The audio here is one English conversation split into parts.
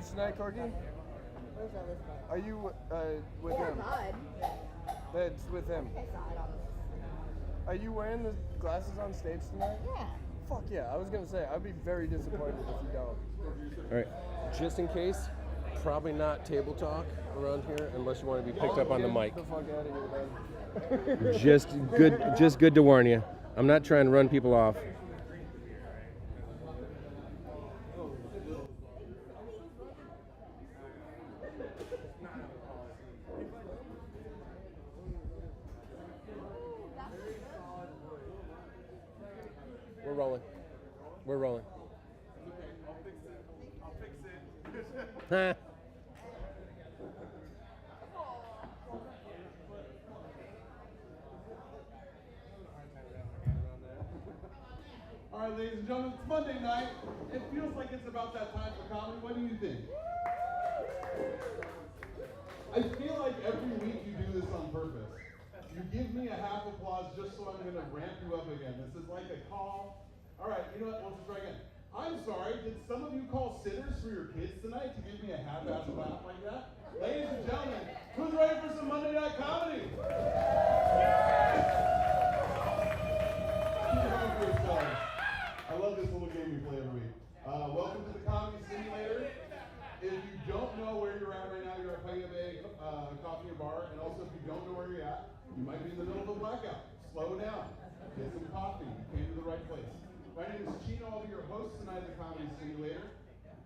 stage tonight, Corky? Where's the other spot? Are you with him? God. That's with him. I saw it on this. Are you wearing the glasses on stage tonight? Yeah. Fuck yeah, I was gonna say, I'd be very disappointed if you don't. All right, just in case, probably not table talk around here unless you want to be picked up on the mic. Get the fuck out of here, then. Just good to warn you. I'm not trying to run people off. We're rolling. I'll fix it. Ha. All right, ladies and gentlemen, it's Monday night. It feels like it's about that time for comedy. What do you think? I feel like every week you do this on purpose. You give me a half applause just so I'm going to ramp you up again. This is like a call. All right, you know what? We'll just try again. I'm sorry, did some of you call sitters for your kids tonight to give me a half-ass laugh like that? Ladies and gentlemen, who's ready for some Monday Night Comedy? Keep it going for yourselves. I love this little game we play every week. Welcome to the Comedy Simulator. If you don't know where you're at right now, you're at Paia Bay Coffee Bar, and also if you don't know where you're at, you might be in the middle of a blackout. Slow down. Get some coffee. You came to the right place. My name is Chino. I'll be your host tonight at the Comedy Simulator.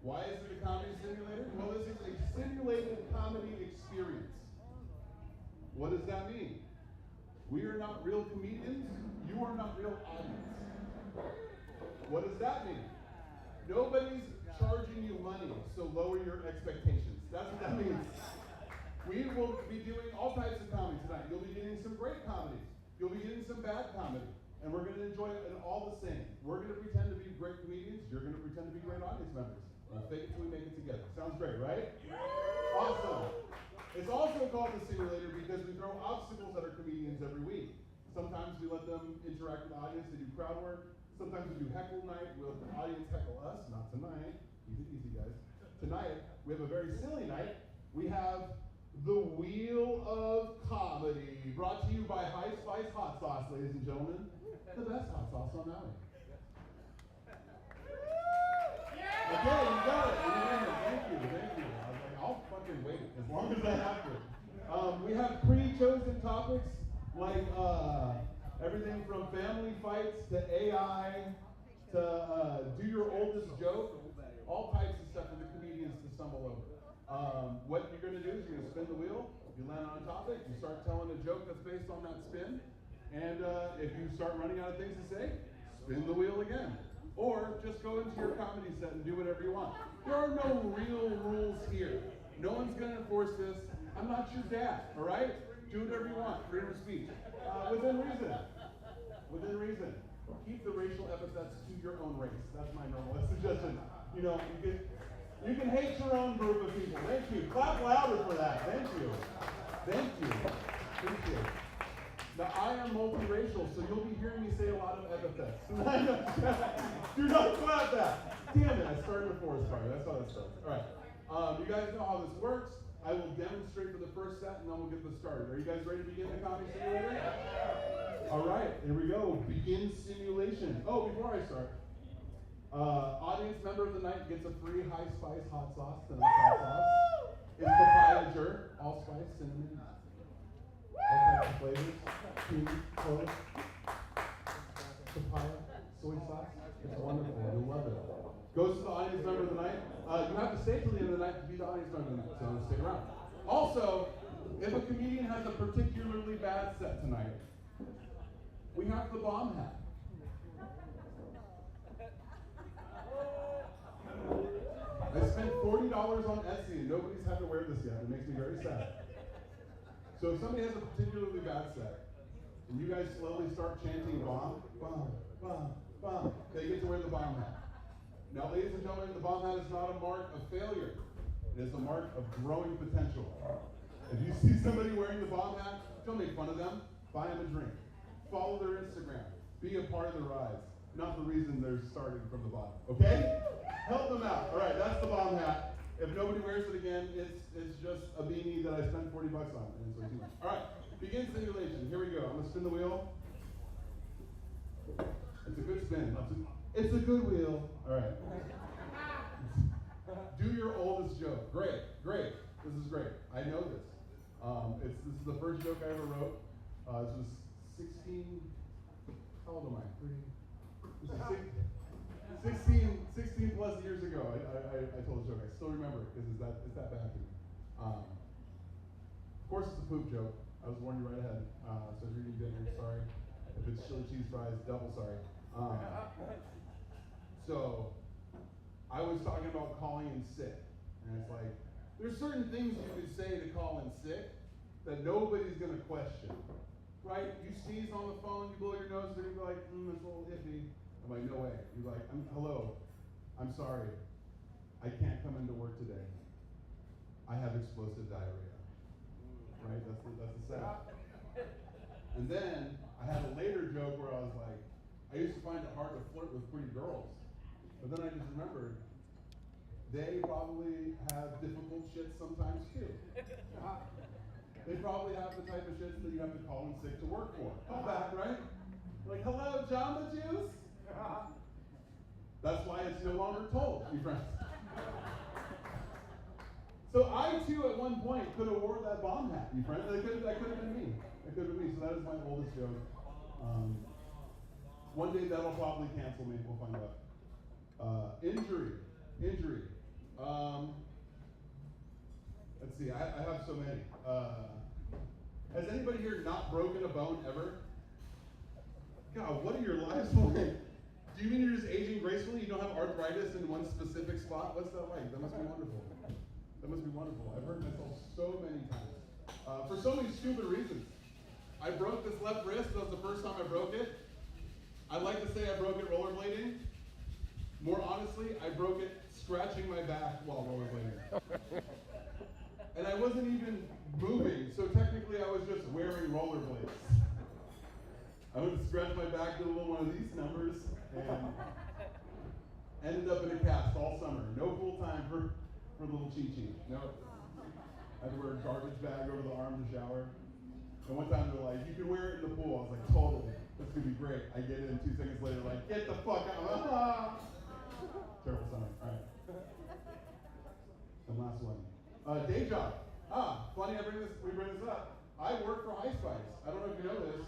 Why is it the Comedy Simulator? Well, this is a simulated comedy experience. What does that mean? We are not real comedians. You are not real audience. What does that mean? Nobody's charging you money, so lower your expectations. That's what that means. We will be doing all types of comedy tonight. You'll be getting some great comedies. You'll be getting some bad comedy. And we're going to enjoy it all the same. We're going to pretend to be great comedians. You're going to pretend to be great audience members. We'll fake it till we make it together. Sounds great, right? Awesome. It's also called the simulator because we throw obstacles at our comedians every week. Sometimes we let them interact with the audience. They do crowd work. Sometimes we do heckle night. We'll let the audience heckle us. Not tonight. Easy, guys. Tonight, we have a very silly night. We have the Wheel of Comedy, brought to you by High Spice Hot Sauce, ladies and gentlemen. The best hot sauce on Maui. Okay, you got it. Thank you. I was like, I'll fucking wait as long as I have to. We have pre-chosen topics like everything from family fights to AI to do your oldest joke, all types of stuff for the comedians to stumble over. What you're going to do is you're going to spin the wheel. You land on a topic. You start telling a joke that's based on that spin. And if you start running out of things to say, spin the wheel again. Or just go into your comedy set and do whatever you want. There are no real rules here. No one's going to enforce this. I'm not your dad, all right? Do whatever you want. Freedom of speech. Within reason. Within reason. Keep the racial epithets to your own race. That's my normal suggestion. You know, you can hate your own group of people. Thank you. Clap louder for that. Thank you. Thank you. Appreciate it. Now, I am multiracial, so you'll be hearing me say a lot of epithets. Do not clap that. Damn it, I started the forest fire. That's how that starts. All right. You guys know how this works. I will demonstrate for the first set, and then we'll get this started. Are you guys ready to begin the comedy simulator? All right, here we go. Begin simulation. Oh, before I start, audience member of the night gets a free High Spice hot sauce. Hot sauce. It's Paia jerk, allspice, cinnamon. All types of flavors, cream, clove, papaya, soy sauce. It's wonderful. You'll love it. Goes to the audience member of the night. You have to stay till the end of the night to be the audience member of the night, so stick around. Also, if a comedian has a particularly bad set tonight, we have the bomb hat. I spent $40 on Etsy and nobody's had to wear this yet. It makes me very sad. So if somebody has a particularly bad set, and you guys slowly start chanting bomb, bomb, bomb, bomb, they get to wear the bomb hat. Now, ladies and gentlemen, the bomb hat is not a mark of failure. It is a mark of growing potential. If you see somebody wearing the bomb hat, don't make fun of them. Buy them a drink. Follow their Instagram. Be a part of the rise. Not the reason they're starting from the bottom. Okay? Help them out. All right, that's the bomb hat. If nobody wears it again, it's just a beanie that I spent $40 on. And it's way too much. All right, begin simulation. Here we go. I'm gonna spin the wheel. It's a good spin. It's a good wheel. All right. Do your oldest joke. Great. This is great. I know this. This is the first joke I ever wrote. This was 16. How old am I? 16 plus years ago. I told a joke. I still remember it because it's that bad to me. Of course, it's a poop joke. I was warning you right ahead. So if you're eating dinner, sorry. If it's chili cheese fries, double sorry. So I was talking about calling in sick, and it's like there's certain things you could say to call in sick that nobody's gonna question, right? You sneeze on the phone, you blow your nose, and you're like, that's a little iffy. I'm like, no way. You're like, hello, I'm sorry, I can't come into work today. I have explosive diarrhea. Right? That's the setup. And then I had a later joke where I was like, I used to find it hard to flirt with pretty girls. But then I just remembered, they probably have difficult shit sometimes too. They probably have the type of shit that you have to call in sick to work for. Come back, right? Like, hello, Jamba Juice? That's why it's no longer told, you friends. So I too, at one point, could have wore that bomb hat, you friends. That could have been me. That could have been me. So that is my oldest joke. One day that'll probably cancel me. We'll find out. Injury. Let's see. I have so many. Has anybody here not broken a bone ever? God, what are your lives like? Do you mean you're just aging gracefully? You don't have arthritis in one specific spot? What's that like? That must be wonderful. I've hurt myself so many times. For so many stupid reasons. I broke this left wrist. That was the first time I broke it. I'd like to say I broke it rollerblading. More honestly, I broke it scratching my back while rollerblading. And I wasn't even moving, so technically I was just wearing rollerblades. I would scratch my back, did a little one of these numbers, and ended up in a cast all summer. No full time for little Chi-Chi. No. I had to wear a garbage bag over the arm to shower. And one time they're like, you can wear it in the pool. I was like, totally. That's gonna be great. I get in 2 seconds later, like, get the fuck out. Terrible summer. All right. The last one. Day job. Funny we bring this up. I work for High Spice. I don't know if you know this.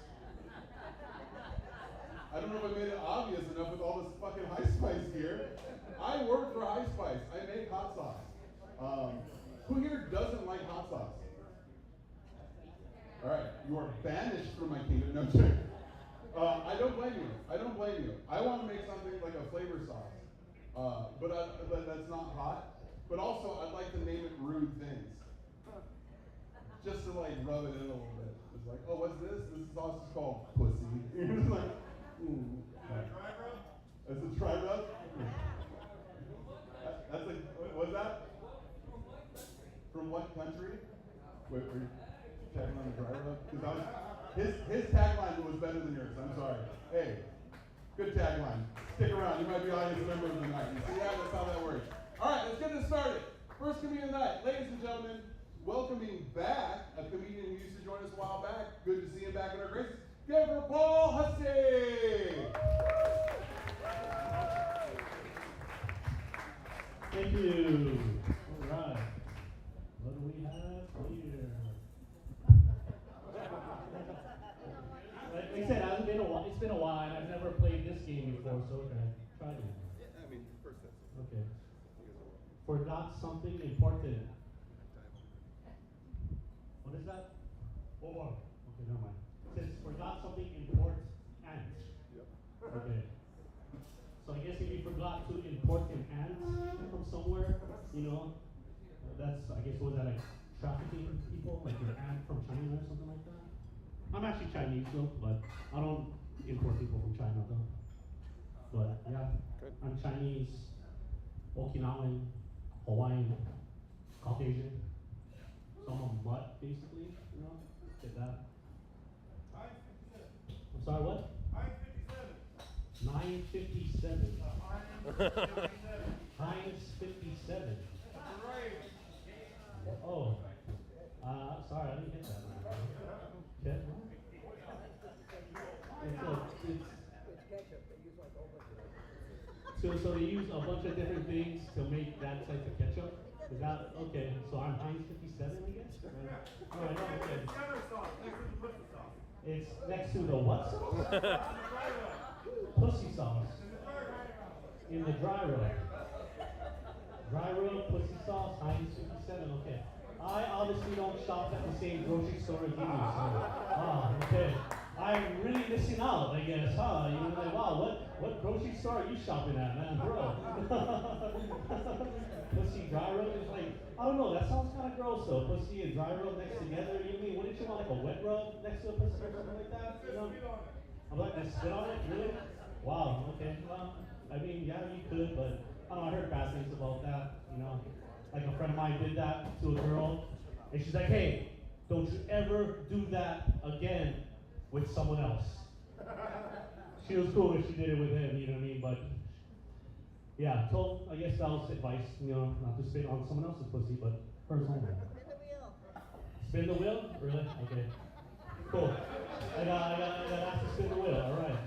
I don't know if I made it obvious enough with all this fucking High Spice gear. I work for High Spice. I make hot sauce. Who here doesn't like hot sauce? All right, you are banished from my kingdom. No, sorry. I don't blame you. I want to make something like a flavor sauce, but that's not hot. But also, I'd like to name it rude things, just to like rub it in a little bit. It's like, oh, what's this? This sauce is called pussy. It's like, That's a try rub? That's like, what's that? From what country? Wait, were you tagging on the dry rub? Because his tagline was better than yours. I'm sorry. Hey, good tagline. Stick around. You might be audience member of the night. You see that? That's how that works. All right, let's get this started. First comedian of the night, ladies and gentlemen, welcoming back a comedian who used to join us a while back. Good to see him back in our graces. Give her Paul Hussey. Thank you. All right. What do we have here? Like I said, it's been a while, and I've never played this game before, so we're gonna try it. Yeah, I mean, first that's Okay. Forgot something important. What is that? Oh, okay, never mind. It says forgot something important. Yep. Okay. So I guess if you forgot to import an ant from somewhere, that's, I guess, was that like trafficking people, like your aunt from China or something like that? I'm actually Chinese though, but I don't import people from China though. But yeah, Good. I'm Chinese, Okinawan, Hawaiian, Caucasian. So I'm a mutt, basically, get that. I'm sorry, what? 957. Heinz 57. So they use a bunch of different things to make that type of ketchup. Is that okay? So I'm Heinz 57, I guess. All right, okay. It's next to the what sauce? Pussy sauce. In the dry rub. Dry rub, pussy sauce, Heinz 57. Okay. I obviously don't shop at the same grocery store as you do. So, okay. I'm really missing out, I guess, huh? You know, like, wow, what grocery store are you shopping at, man, bro? Pussy dry rub is like, I don't know, that sounds kind of gross though. Pussy and dry rub next together. You mean, wouldn't you want like a wet rub next to a pussy or something like that? You know? I'm like, I spit on it, really? Wow, okay, well, I mean, yeah, you could, but I don't know, I heard bad things about that, you know? Like a friend of mine did that to a girl, and she's like, hey, don't you ever do that again with someone else. She was cool if she did it with him, you know what I mean? But yeah, I guess that was advice, you know, not to spit on someone else's pussy, but hers only. Spin the wheel? Really? Okay. Cool. I got asked to spin the wheel. All right.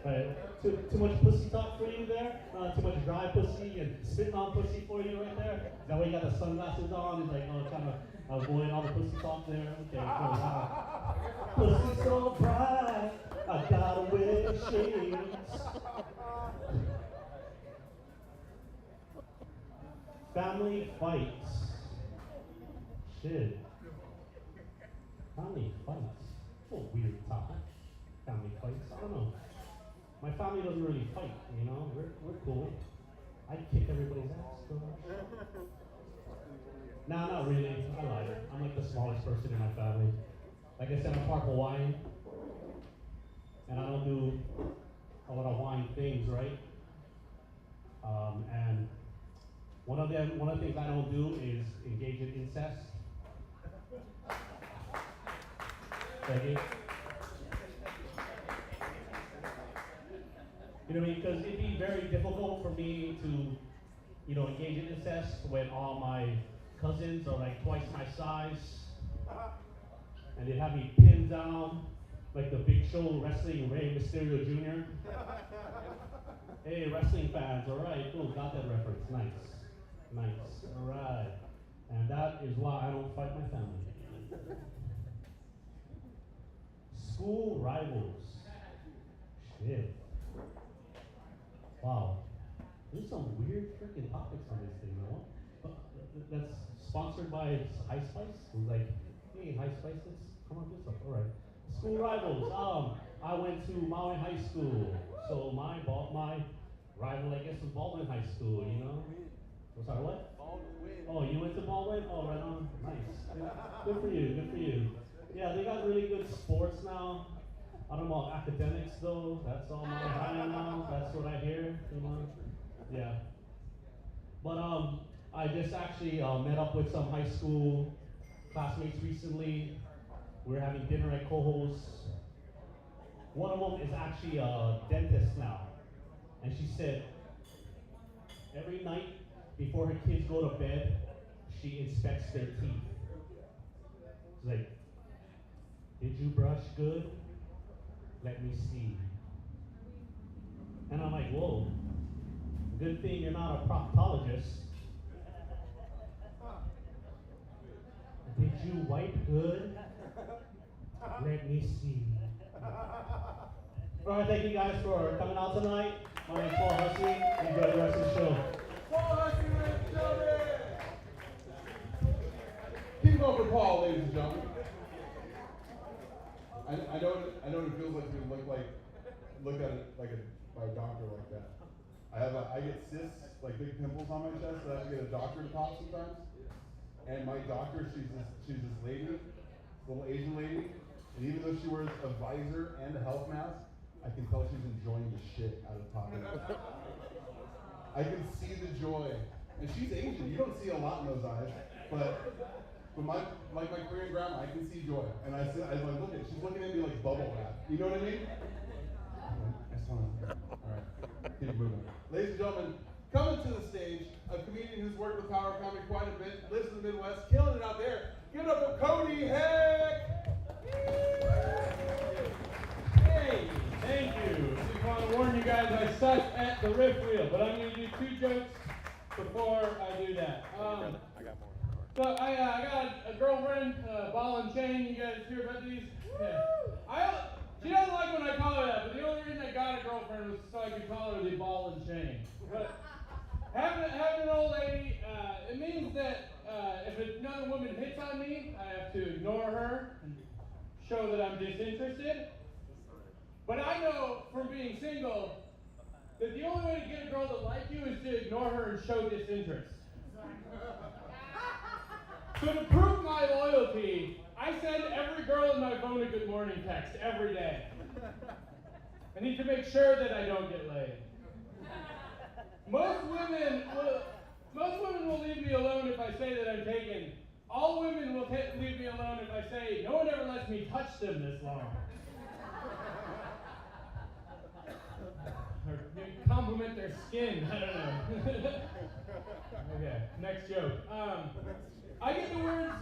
All right. Too much pussy talk for you there? Too much dry pussy and spitting on pussy for you right there? Is that why you got the sunglasses on? He's like, oh, trying to avoid all the pussy talk there. Okay, cool. Pussy so bright, I gotta wear shades. Family fights. Shit. Family fights. What a weird topic. Family fights. I don't know. My family doesn't really fight, you know. We're cool. I kick everybody's ass. So much. Nah, not really. I lied. I'm like the smallest person in my family. Like I said, I'm part Hawaiian, and I don't do a lot of Hawaiian things, right? And one of the things I don't do is engage in incest. Okay. You know what I mean? Because it'd be very difficult for me to, you know, engage in incest when all my cousins are like twice my size, and they have me pinned down like the Big Show wrestling Rey Mysterio Jr. Hey, wrestling fans, all right, cool, got that reference, nice, all right. And that is why I don't fight my family. School rivals. Shit. Wow. There's some weird freaking topics on this thing, you know? That's sponsored by High Spice. Who's like, hey, High Spice, let's come on, do stuff. All right. School rivals. I went to Maui High School, so my rival, I guess, was Baldwin High School. You know. Sorry, what? Baldwin. Oh, you went to Baldwin? Oh, right on. Nice. Good for you. Good for you. Yeah, they got really good sports now. I don't know about academics though. That's all my time now. That's what I hear. You know. Yeah. But I just actually met up with some high school classmates recently. We're having dinner at Coho's. One of them is actually a dentist now. And she said, every night before her kids go to bed, she inspects their teeth. She's like, did you brush good? Let me see. And I'm like, whoa, good thing you're not a proctologist. Did you wipe good? Let me see. All right, thank you guys for coming out tonight. My name's Paul Hussey. Enjoy the rest of the show. Paul Hussey, ladies and gentlemen. Keep it going for Paul, ladies and gentlemen. I know what it feels like to look at it like by a doctor like that. I get cysts, like big pimples on my chest, so I have to get a doctor to pop sometimes. And my doctor, she's this lady, little Asian lady, and even though she wears a visor and a health mask, I can tell she's enjoying the shit out of talking about it. I can see the joy. And she's Asian, you don't see a lot in those eyes, but my Korean grandma, I can see joy. And I like, look at it, she's looking at me like bubble wrap. You know what I mean? I just wanna, all right, keep moving. Ladies and gentlemen, coming to the stage, a comedian who's worked with Power Comedy quite a bit, lives in the Midwest, killing it out there. Give it up for Cody Heck! Hey, thank you. Just want to warn you guys, I suck at the riff wheel, but I'm going to 2 jokes before I do that. I got more. So I got a girlfriend, ball and chain. You guys hear about these? Yeah. She doesn't like when I call her that, but the only reason I got a girlfriend was so I could call her the ball and chain. But having an old lady, it means that if another woman hits on me, I have to ignore her and show that I'm disinterested. But I know from being single that the only way to get a girl to like you is to ignore her and show disinterest. So to prove my loyalty, I send every girl in my phone a good morning text every day. I need to make sure that I don't get laid. Most women will leave me alone if I say that I'm taken. All women will leave me alone if I say, no one ever lets me touch them this long. Or compliment their skin, I don't know. Okay, next joke. I get the words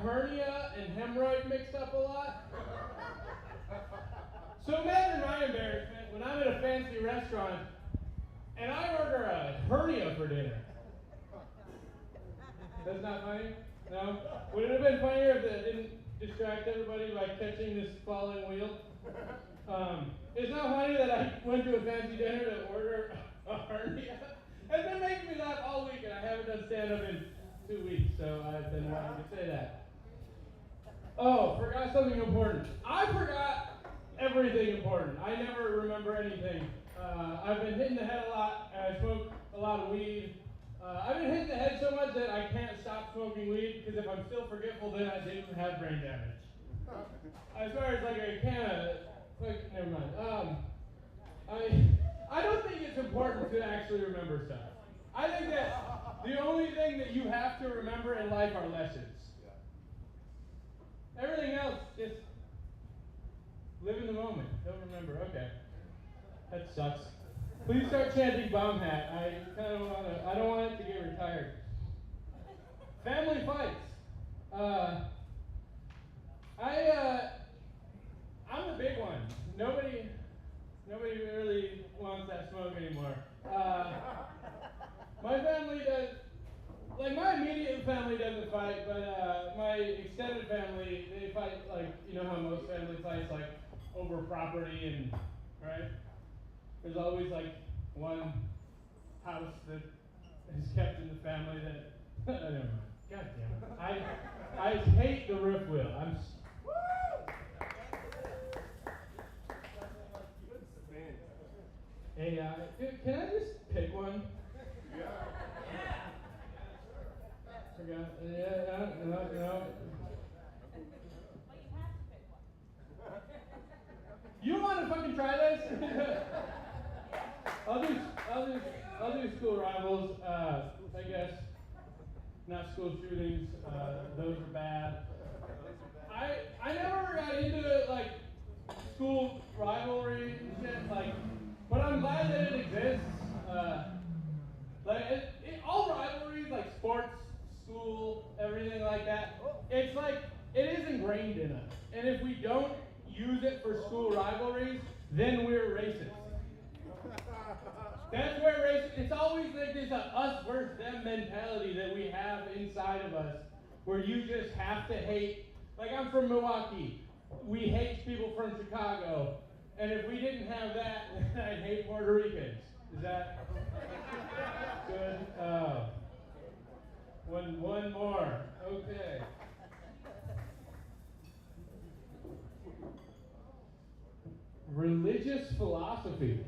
hernia and hemorrhoid mixed up a lot. So imagine my embarrassment when I'm at a fancy restaurant and I order a hernia for dinner. That's not funny? No? Would it have been funnier if it didn't distract everybody by catching this falling wheel? It's not funny that I went to a fancy dinner to order a hernia. It's been making me laugh all week, and I haven't done stand-up in 2 weeks, so I've been wanting to say that. Oh, forgot something important. I forgot everything important. I never remember anything. I've been hitting the head a lot, and I smoke a lot of weed. I've been hitting the head so much that I can't stop smoking weed, because if I'm still forgetful, then I didn't have brain damage. As far as like I can't, like, never mind. I don't think it's important to actually remember stuff. I think that the only thing that you have to remember in life are lessons. Everything else, just live in the moment. Don't remember. Okay. That sucks. Please start chanting Bomb Hat. I don't want it to get retired. Family fights. I'm the big one. Nobody really wants that smoke anymore. My family does, like my immediate family doesn't fight, but my extended family, they fight like, you know how most family fights, like over property and, right? There's always like one house that is kept in the family that, never mind. God damn it. I hate the roof wheel. Hey, can I just pick one? Yeah. Forgot. Yeah, no. Well, you have to pick one. You want to fucking try this? I'll do school rivals. I guess not school shootings. Those are bad. I never got into like school rivalry and shit. Like, but I'm glad that it exists. All rivalries, like sports, school, everything like that, it's like, it is ingrained in us. And if we don't use it for school rivalries, then we're racist. That's where it's always like this us versus them mentality that we have inside of us, where you just have to hate. Like, I'm from Milwaukee. We hate people from Chicago. And if we didn't have that, then I'd hate Puerto Ricans. Is that good? One more. Okay. Religious philosophy.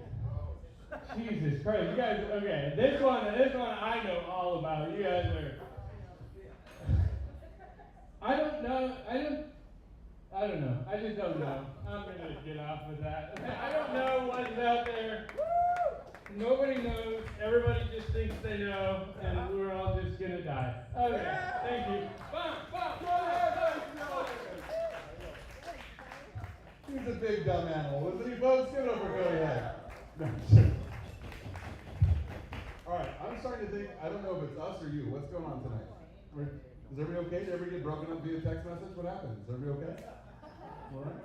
Jesus Christ, you guys, okay, this one I know all about. You guys are, I don't know, I just don't know. I'm gonna get off with that. I don't know what's out there. Nobody knows, everybody just thinks they know, and we're all just gonna die. Okay, thank you. He's a big dumb animal, isn't he, folks? Get over, go ahead. All right, I'm starting to think, I don't know if it's us or you. What's going on tonight? Is everybody okay? Did everybody get broken up via text message? What happened? Is everybody okay? All right?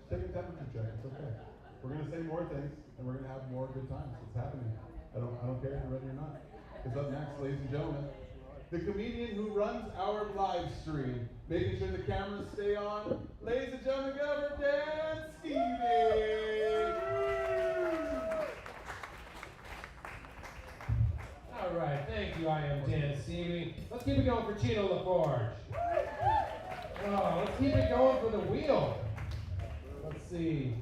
Take a temperature check. It's okay. We're going to say more things, and we're going to have more good times. It's happening. I don't care if you're ready or not. Because up next, ladies and gentlemen, the comedian who runs our live stream, making sure the cameras stay on. Ladies and gentlemen, give it for Dan Stevie. All right, thank you. I am Dan Stevie. Let's keep it going for Chino LaForge. Oh, let's keep it going for the wheel. Let's see.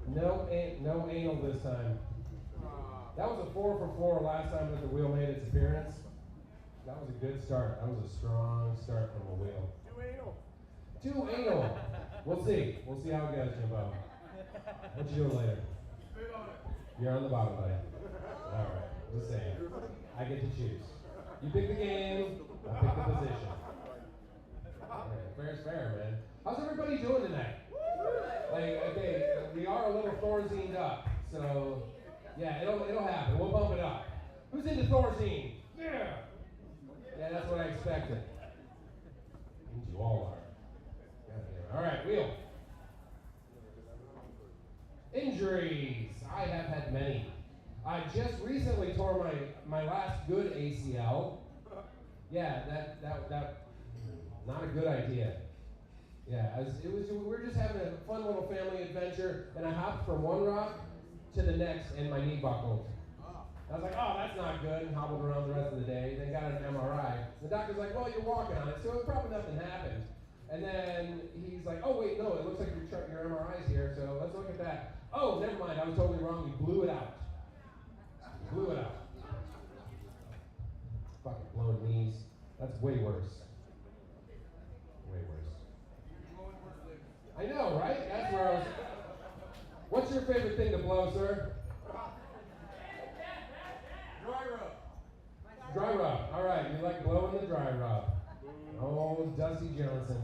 No anal this time. That was a 4 for 4 last time that the wheel made its appearance. That was a good start. That was a strong start from the wheel. Too anal. We'll see. We'll see how it goes, Jimbo. What you doing later? You're on the bottom, buddy. All right. Just saying. I get to choose. You pick the game. I pick the position. All right. Fair is fair, man. How's everybody doing tonight? Like, okay, we are a little Thorazine up, so yeah, it'll happen. We'll bump it up. Who's into Thorazine? Yeah. Yeah, that's what I expected. Means you all are. Goddamn. All right, wheel. Injuries. I have had many. I just recently tore my last good ACL. Yeah, that not a good idea. Yeah, we were just having a fun little family adventure, and I hopped from one rock to the next, and my knee buckled. I was like, oh, that's not good, and hobbled around the rest of the day. Then got an MRI. The doctor's like, well, you're walking on it, so probably nothing happened. And then he's like, oh, wait, no, it looks like your MRI's here, so let's look at that. Oh, never mind, I was totally wrong. We blew it out. Blew it out. Fucking blown knees. That's way worse. Way worse. I know, right? That's where I was. What's your favorite thing to blow, sir? Dry rub. Dry rub. All right, you like blowing the dry rub. Oh, Dusty Johnson.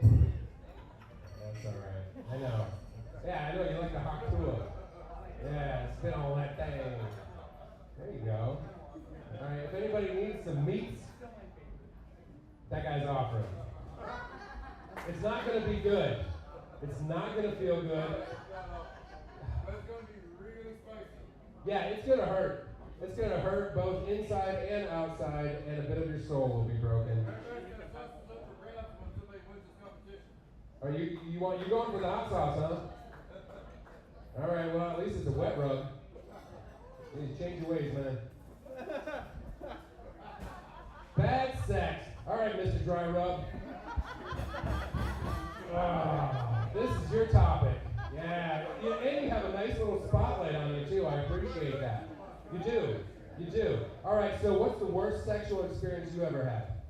That's all right. I know. Yeah, I know you like the hot cool. Yeah, spin on that thing. There you go. All right, if anybody needs some meats, that guy's offering. It's not going to be good. It's not going to feel good. But it's going to be really spicy. Yeah, it's going to hurt. It's going to hurt both inside and outside, and a bit of your soul will be broken. Everybody's going to toss this up for grabs when somebody wins this competition. Are you going for the hot sauce, huh? All right, well, at least it's a wet rub. You need to change your ways, man. Bad sex. All right, Mr. Dry Rub. This is your topic. Yeah, and you have a nice little spotlight on you, too. I appreciate that. You do. You do. All right, so what's the worst sexual experience you ever had?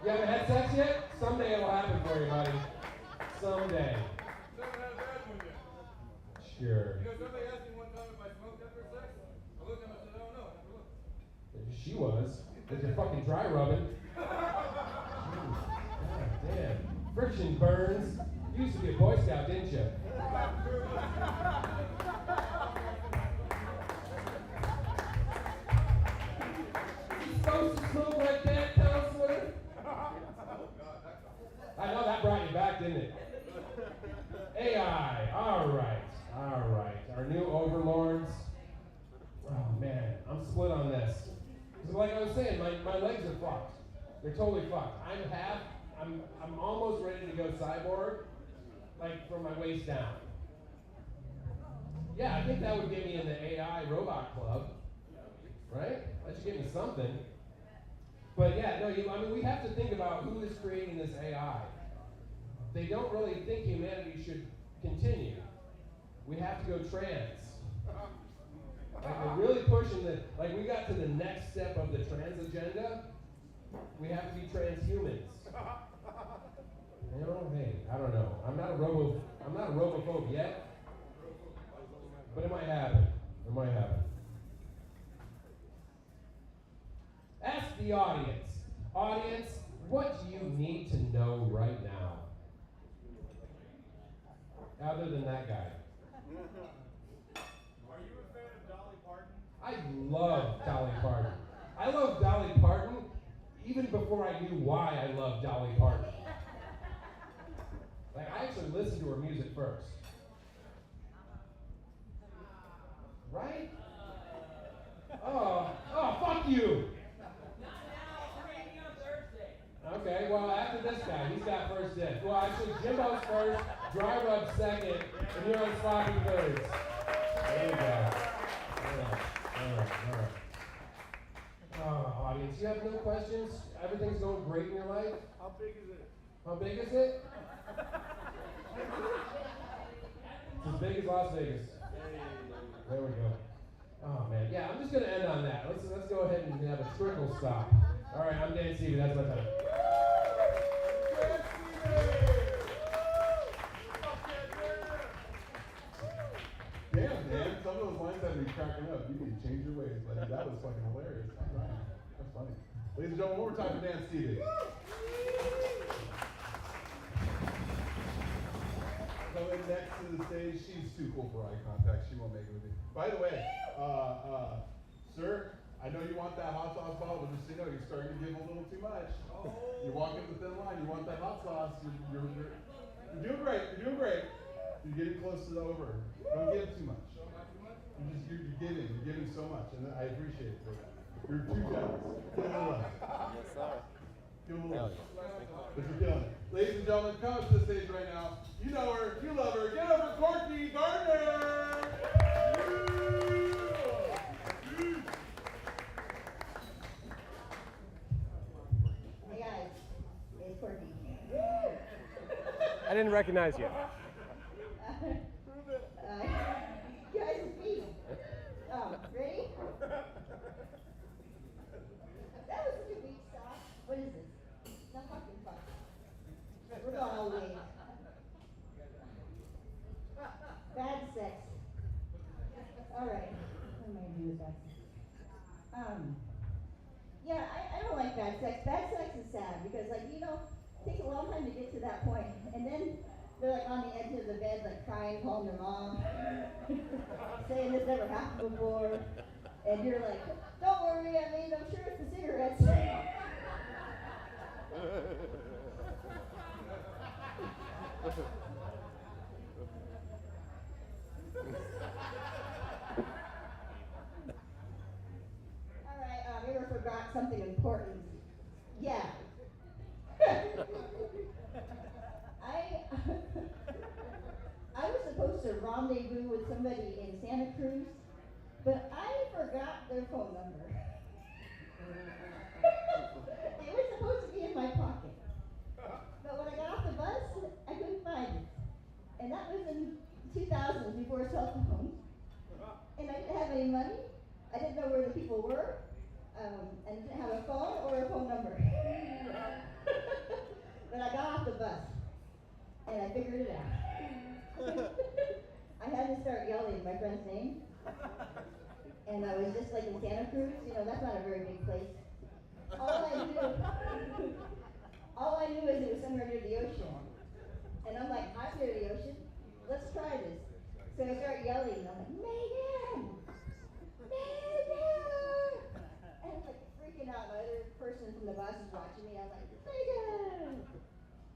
You haven't had sex yet? Someday it'll happen for you, buddy. Someday. Never had a bad one yet. Sure. You know, somebody asked me one time if I smoked after sex. I looked at him and said, I don't know. I never looked. She was. Because you're fucking dry rubbing. God damn. Friction burns. You used to be a Boy Scout, didn't you? You supposed to smoke like that, counselor? I know that brought you back, didn't it? AI. All right. All right. Our new overlords. Oh, man. I'm split on this. Because like I was saying, my legs are fucked. They're totally fucked. I'm almost ready to go cyborg, like from my waist down. Yeah, I think that would get me in the AI robot club, right? That should get me something. But yeah, no, I mean, we have to think about who is creating this AI. They don't really think humanity should continue. We have to go trans. Like we're really pushing we got to the next step of the trans agenda. We have to be transhumans. You know, hey, I don't know. I'm not a robophobe yet, but it might happen. It might happen. Ask the audience. Audience, what do you need to know right now? Other than that guy. Are you a fan of Dolly Parton? I love Dolly Parton. I love Dolly Parton even before I knew why I loved Dolly Parton. Like, I actually listened to her music first. right? Oh, fuck you! Okay, well, after this guy, he's got first dibs. Well, actually, Jimbo's first, Dry Rub second, and you're on sloppy thirds. There you go. All right. Oh, audience, you have no questions? Everything's going great in your life? How big is it? How big is it? It's as big as Las Vegas. There we go. Oh man, yeah, I'm just gonna end on that. Let's go ahead and have a trickle stop. All right, I'm Dan Stevie. That's my time. Damn, Dan, some of those lines have me cracking up. You need to change your ways, buddy. That was fucking hilarious. That's funny. Ladies and gentlemen, one more time for Dan Stevie. Coming next to the stage, she's too cool for eye contact. She won't make it with you. By the way, sir, I know you want that hot sauce bottle, but just so you know, you're starting to give a little too much. You're walking the thin line. You want that hot sauce. You're doing great. You're doing great. You're getting close to the over. Don't give too much. You're giving so much, and I appreciate it for that. You're too generous. Give a little less. Yes, sir. Give a little less. But you're killing it. Ladies and gentlemen, come up to the stage right now. You know her, you love her. Get over Corky Gardner! Hey guys, it's Courtney. I didn't recognize you. You guys, it's me. Ready? That was such a weak stop. What is this? Not fucking fun. We're going all the way. Bad sex. All right. What am I gonna do with bad sex? Yeah, I don't like bad sex. Bad sex is sad because, like, it takes a long time to get to that point, and then they're like on the edge of the bed, like crying, calling their mom, saying this never happened before, and you're like, don't worry, I'm sure it's the cigarettes. All right, you ever forgot something important? Yeah. I was supposed to rendezvous with somebody in Santa Cruz, but I forgot their phone number. It was supposed to be in my pocket. But when I got off the bus, I couldn't find it. And that was in 2000, before cell phones. And I didn't have any money. I didn't know where the people were. And I didn't have a phone or a phone number. But I got off the bus. And I figured it out. I had to start yelling my friend's name. And I was just like in Santa Cruz, that's not a very big place. All I knew is it was somewhere near the ocean. And I'm like, I'm near the ocean. Let's try this. So I start yelling, and I'm like, Megan! Megan! And I'm like freaking out. My other person from the bus is watching me. I'm like, Megan!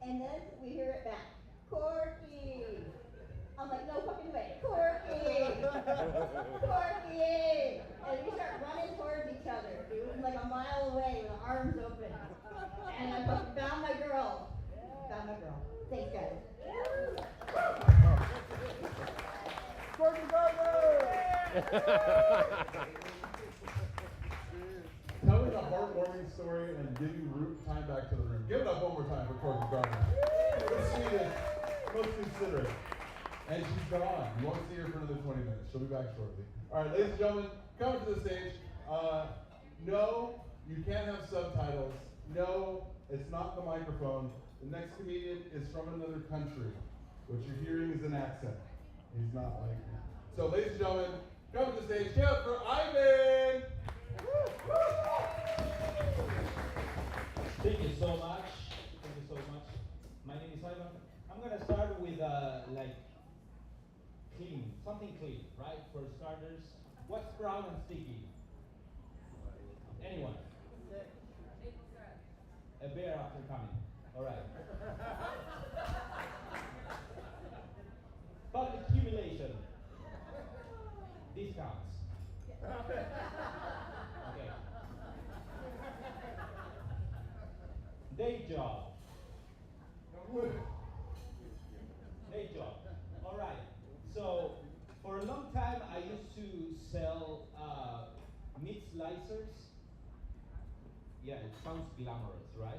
And then we hear it back. Corky! I'm like, no fucking way. Corky! Corky! And we start running towards each other. It was like a mile away with our arms open. And I fucking found my girl. Thanks, guys. Corky Gardner! Tell me a heartwarming story and give you time back to the room. Give it up one more time for Corky Gardner. The sweetest, most considerate. And she's gone. You won't see her for another 20 minutes. She'll be back shortly. All right, ladies and gentlemen, come to the stage. No, you can't have subtitles. No, it's not the microphone. The next comedian is from another country. What you're hearing is an accent. He's not like me. So, ladies and gentlemen, come to the stage. Give up for Ivan! Thank you so much. My name is Ivan. I'm gonna start with clean, something clean, right? For starters, what's brown and sticky? Anyone? A bear after coming. All right. Public accumulation. Discounts. Day job. Day job. All right. So for a long time, I used to sell meat slicers. Yeah, it sounds glamorous, right?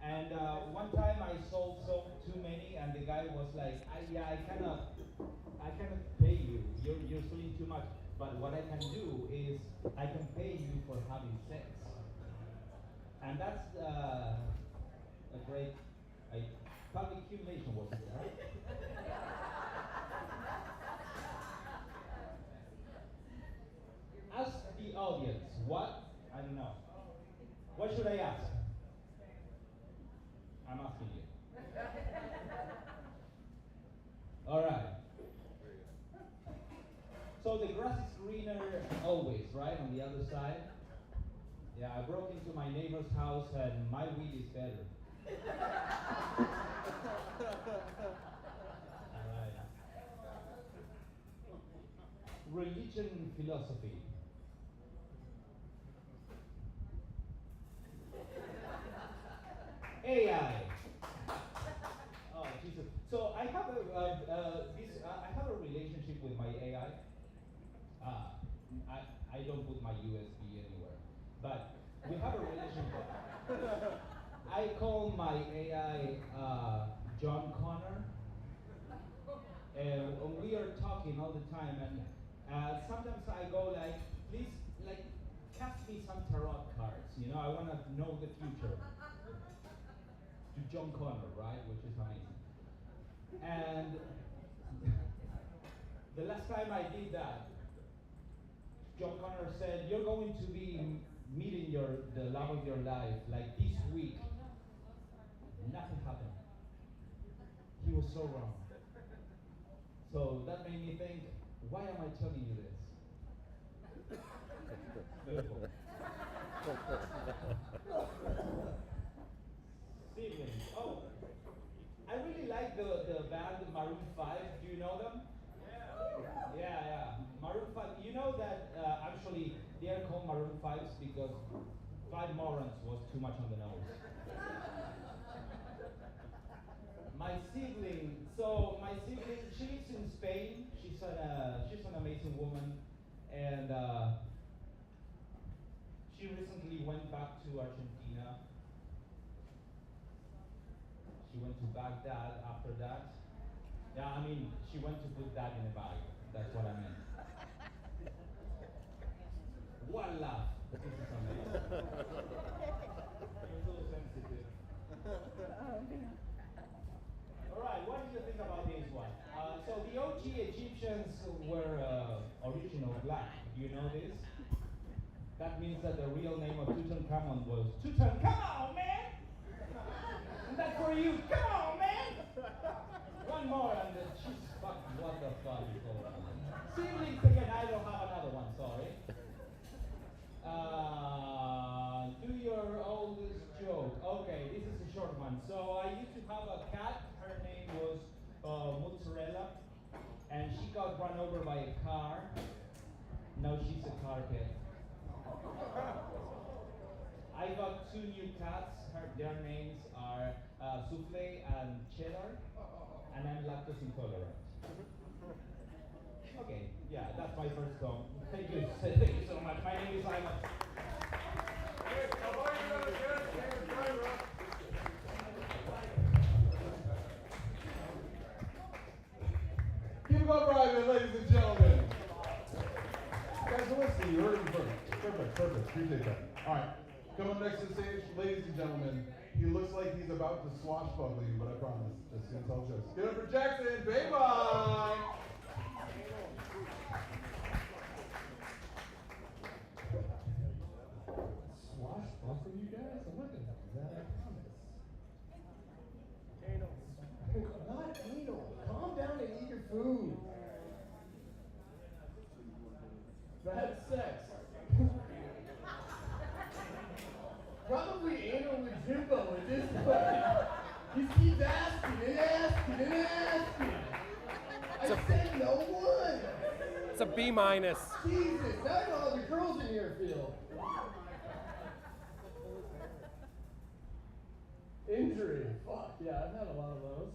And one time I sold too many, and the guy was like, I cannot pay you. You're selling too much. But what I can do is I can pay you for having sex. And that's a great public humiliation, was it, right? Ask the audience, what? I don't know. What should I ask? I'm asking you. All right. So the grass is greener always, right? On the other side. Yeah, I broke into my neighbor's house and my weed is better. All right. Religion and philosophy. AI. Oh Jesus! So I have I have a relationship with my AI. I don't put my USB anywhere, but we have a relationship. I call my AI John Connor, and we are talking all the time. And sometimes I go like, please, like, cast me some tarot cards. You know, I want to know the future. To John Connor, right? Which is amazing. And the last time I did that, John Connor said, you're going to be meeting the love of your life like this week. Nothing happened. He was so wrong. So that made me think, why am I telling you this? Beautiful. Siblings. Oh, I really like the band Maroon 5. Do you know them? Yeah. Maroon 5. You know that actually they are called Maroon 5s because 5 morons was too much on the nose. My sibling, she lives in Spain. She's an amazing woman, and she recently went back to Argentina. She went to Baghdad after that. Yeah, I mean, she went to put that in a bag. That's what I meant. One laugh. This is amazing. You're so sensitive. All right, what do you think about this one? So the OG Egyptians were original black. Do you know this? That means that the real name of Tutankhamun was Tutankhamun. Come on, man! And that's for you. Come on, man! One more and then she's fuck. What the fuck is going on? Siblings again. I don't have another one. Sorry. Do your oldest joke. Okay, this is a short one. So I used to have a cat. Her name was Mozzarella, and she got run over by a car. Now she's a carhead. I got 2 new cats. Their names are Souffle and Cheddar, and I'm lactose intolerant. Okay, yeah, that's my first song. Thank you so much. My name is Simon. Keep it up private, ladies and gentlemen. Guys, let's see. You heard him first. Perfect. Appreciate that. All right. Come up next to the stage, ladies and gentlemen. He looks like he's about to swashbuckle you, but I promise. Just gonna tell jokes. Get up for Jackson. Bye-bye. Swashbuckle you guys? I'm not gonna do that, I promise. Anal. Not anal. Calm down and eat your food. Bad sex. Probably anal with Jimbo at this point. He keeps asking and asking and asking. I said no one. It's a B-. Jesus, now you know how the girls in here feel. injury. Fuck, yeah, I've had a lot of those.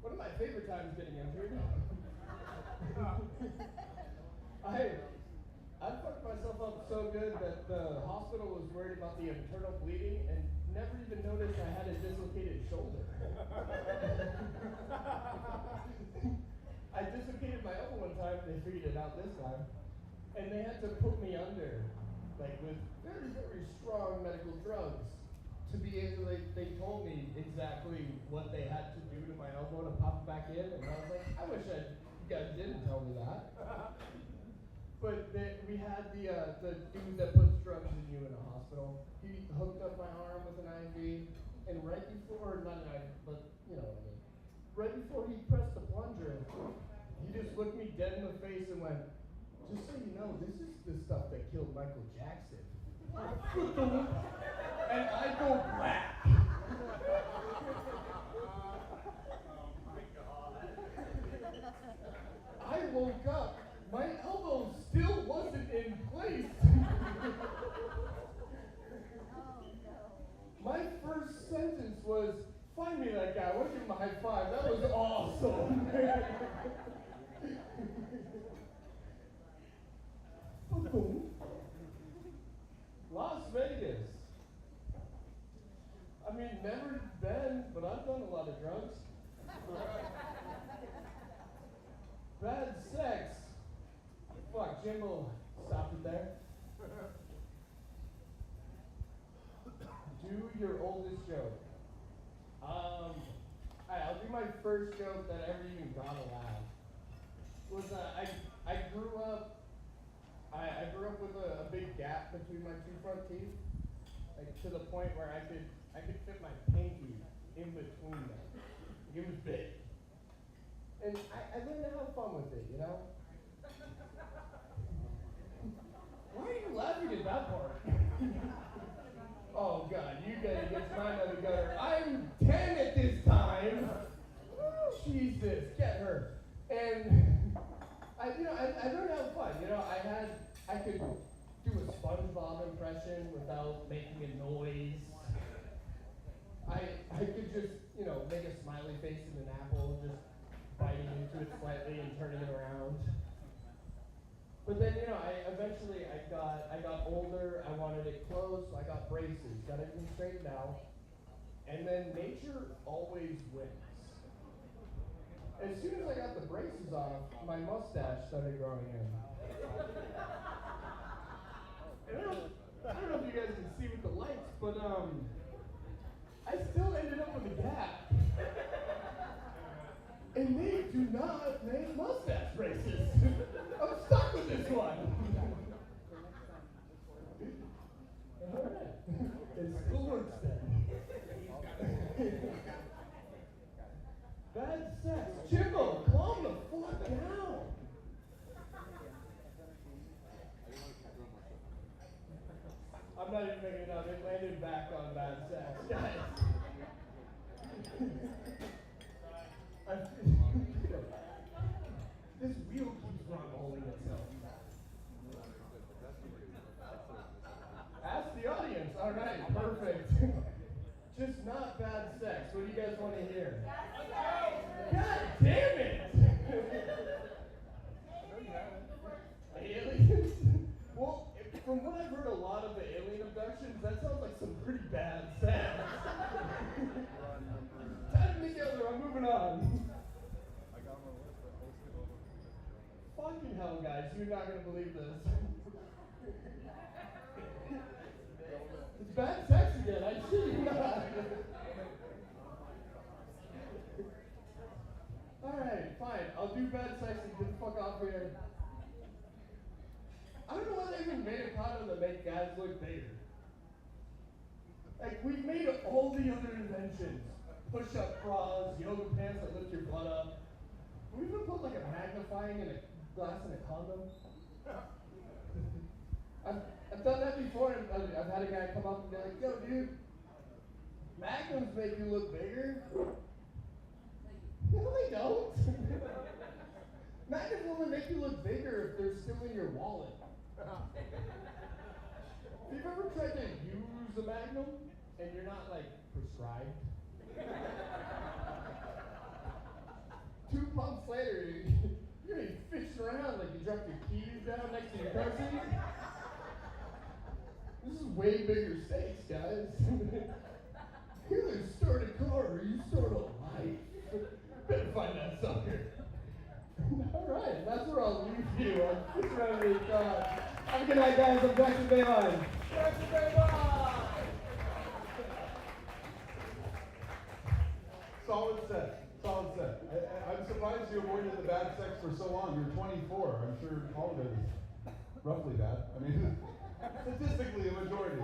One of my favorite times getting injured. I fucked myself up so good that the hospital was worried about the internal bleeding and never even noticed I had a dislocated shoulder. I dislocated my elbow one time, they figured it out this time, and they had to put me under, like with very, very strong medical drugs to be able, they told me exactly what they had to do to my elbow to pop it back in, and I was like, I wish you guys didn't tell me that. But we had the dude that puts drugs in you in a hospital. He hooked up my arm with an IV, and right before, not an IV, but you know what I mean. Right before he pressed the plunger, he just looked me dead in the face and went, just so you know, this is the stuff that killed Michael Jackson. And I go black. I woke up. My elbow still wasn't in place. My first sentence was, find me that guy. I want to give him a high five. That was awesome. Las Vegas. I mean, never been, but I've done a lot of drugs. Bad sex. Fuck, Jimbo, stop it there. Do your oldest joke. Alright, I'll do my first joke that I ever even got allowed. Was I grew up with a big gap between my two front teeth, like to the point where I could fit my pinky in between them. It was big. And I learned to have fun with it, you know? Why are you laughing at that part? Oh God, you gotta get mine out of the gutter. I'm 10 at this time. Jesus, get her. And I learned to have fun. You know, I could do a SpongeBob impression without making a noise. I could just, you know, make a smiley face in an apple, just biting into it slightly and turning it around. But then, you know, I got older, I wanted it closed, so I got braces, got everything straightened out. And then nature always wins. As soon as I got the braces off, my mustache started growing in. And I don't know if you guys can see with the lights, but I still ended up with a gap. And they do not make mustache braces. I'm stuck with this one. Alright. It still works then. Bad sex. Jimbo, calm the fuck down. I'm not even making it up. It landed back on bad sex. Guys. This wheel keeps rolling itself. Ask the audience. All right, perfect. Just not bad sex. What do you guys want to hear? God damn it! Aliens? Well, from what I've heard, a lot of the alien abductions, that sounds like some pretty bad sex. Time together. I'm moving on. Fucking hell, guys, you're not gonna believe this. It's bad sex again, I shit you not. Alright, fine, I'll do bad sex and get the fuck off here. I don't know why they even made a condom that make guys look bigger. Like, we've made all the other inventions. Push-up bras, yoga pants that lift your butt up. We even put like a magnifying in a glass in a condom. I've done that before, and I've had a guy come up and be like, yo, dude, magnums make you look bigger. No, they don't. Magnums only make you look bigger if they're still in your wallet. If you've ever tried to use and you're not like prescribed. 2 pumps later, you're gonna be fishing around like you dropped your keys down next to your car seat. This is way bigger stakes, guys. You either start a car or you start a life. Better find that sucker. All right, that's where I'll leave you on Fish Around the Thought. Have a good night, guys. I'm Jackson Bayline. Jackson Bayline! Solid set. Solid set. I'm surprised you avoided the bad sex for so long. You're 24. I'm sure all of it is roughly bad. I mean, statistically a majority.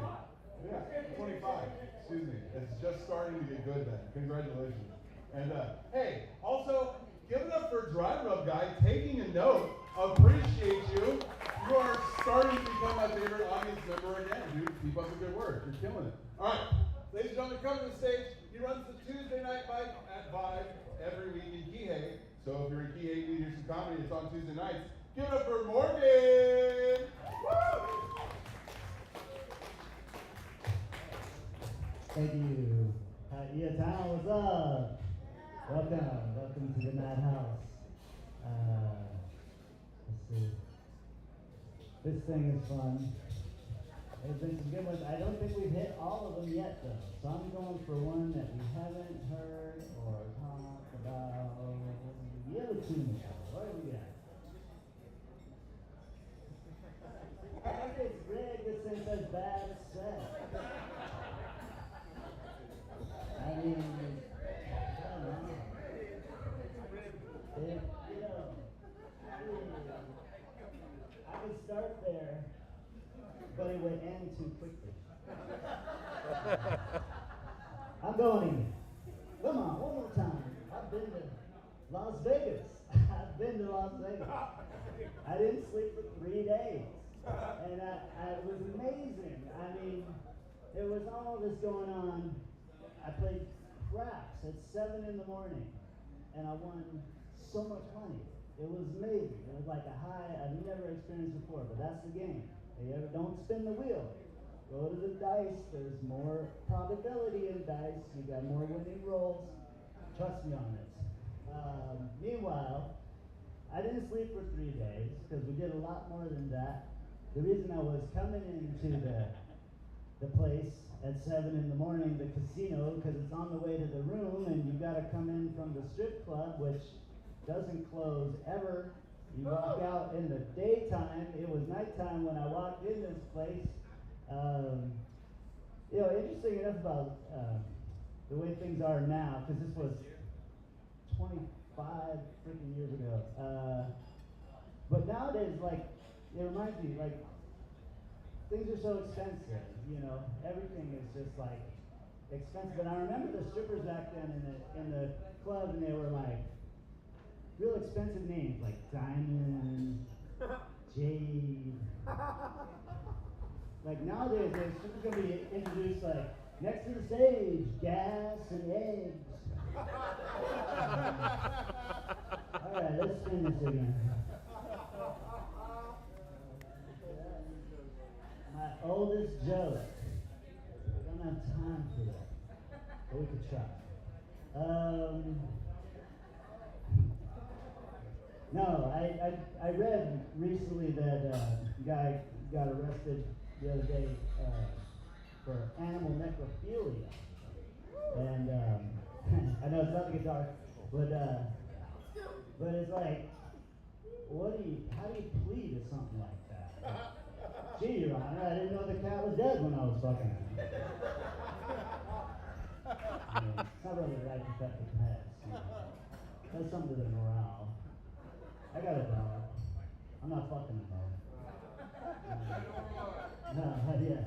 Yeah, 25. Excuse me. It's just starting to get good then. Congratulations. And hey, also, give it up for Dry Rub Guy taking a note. Appreciate you. You are starting to become my favorite audience member again, dude. Keep up the good work. You're killing it. All right. Ladies and gentlemen, come to the stage. He runs the Tuesday night mic at 5 every week in Kihei. So if you're in Kihei and you do some comedy, it's on Tuesday nights. Give it up for Morgan! Woo! Thank you. Paia Town, what's up? Welcome to the Madhouse. Let's see. This thing is fun. There's been some good ones. I don't think we've hit all of them yet, though. So I'm going for one that we haven't heard or talked about. The other two. What do we got? I think it's rigged. This thing says bad sex. I mean, come on. If, you know, I could start there, but it would end too quickly. I'm going in. Come on, one more time. I've been to Las Vegas. I've been to Las Vegas. I didn't sleep for 3 days. And it was amazing. I mean, there was all this going on. I played craps at 7 in the morning, and I won so much money. It was amazing. It was like a high I've never experienced before, but that's the game. Don't spin the wheel. Go to the dice. There's more probability in dice. You got more winning rolls. Trust me on this. Meanwhile, I didn't sleep for 3 days because we did a lot more than that. The reason I was coming into the place at 7 in the morning, the casino, because it's on the way to the room, and you got to come in from the strip club, which doesn't close ever. You walk out in the daytime. It was nighttime when I walked in this place. You know, interesting enough about the way things are now, because this was 25 freaking years ago. But nowadays, like, it reminds me, like, things are so expensive, you know, everything is just like expensive. And I remember the strippers back then in the club, and they were like real expensive names like Diamond, Jade. Like nowadays, the strippers gonna be introduced like next to the stage, gas and eggs. All right, let's spin this again. My oldest joke. We don't have time for that, but we could try. No, I read recently that a guy got arrested the other day for animal necrophilia, and I know it's about to get dark, but it's like, how do you plead to something like that? Gee, Your Honor, I didn't know the cat was dead when I was fucking it. It's not really right to pet the pets. You know. That's something to the morale. I got a dog. I'm not fucking a dog. No, yeah.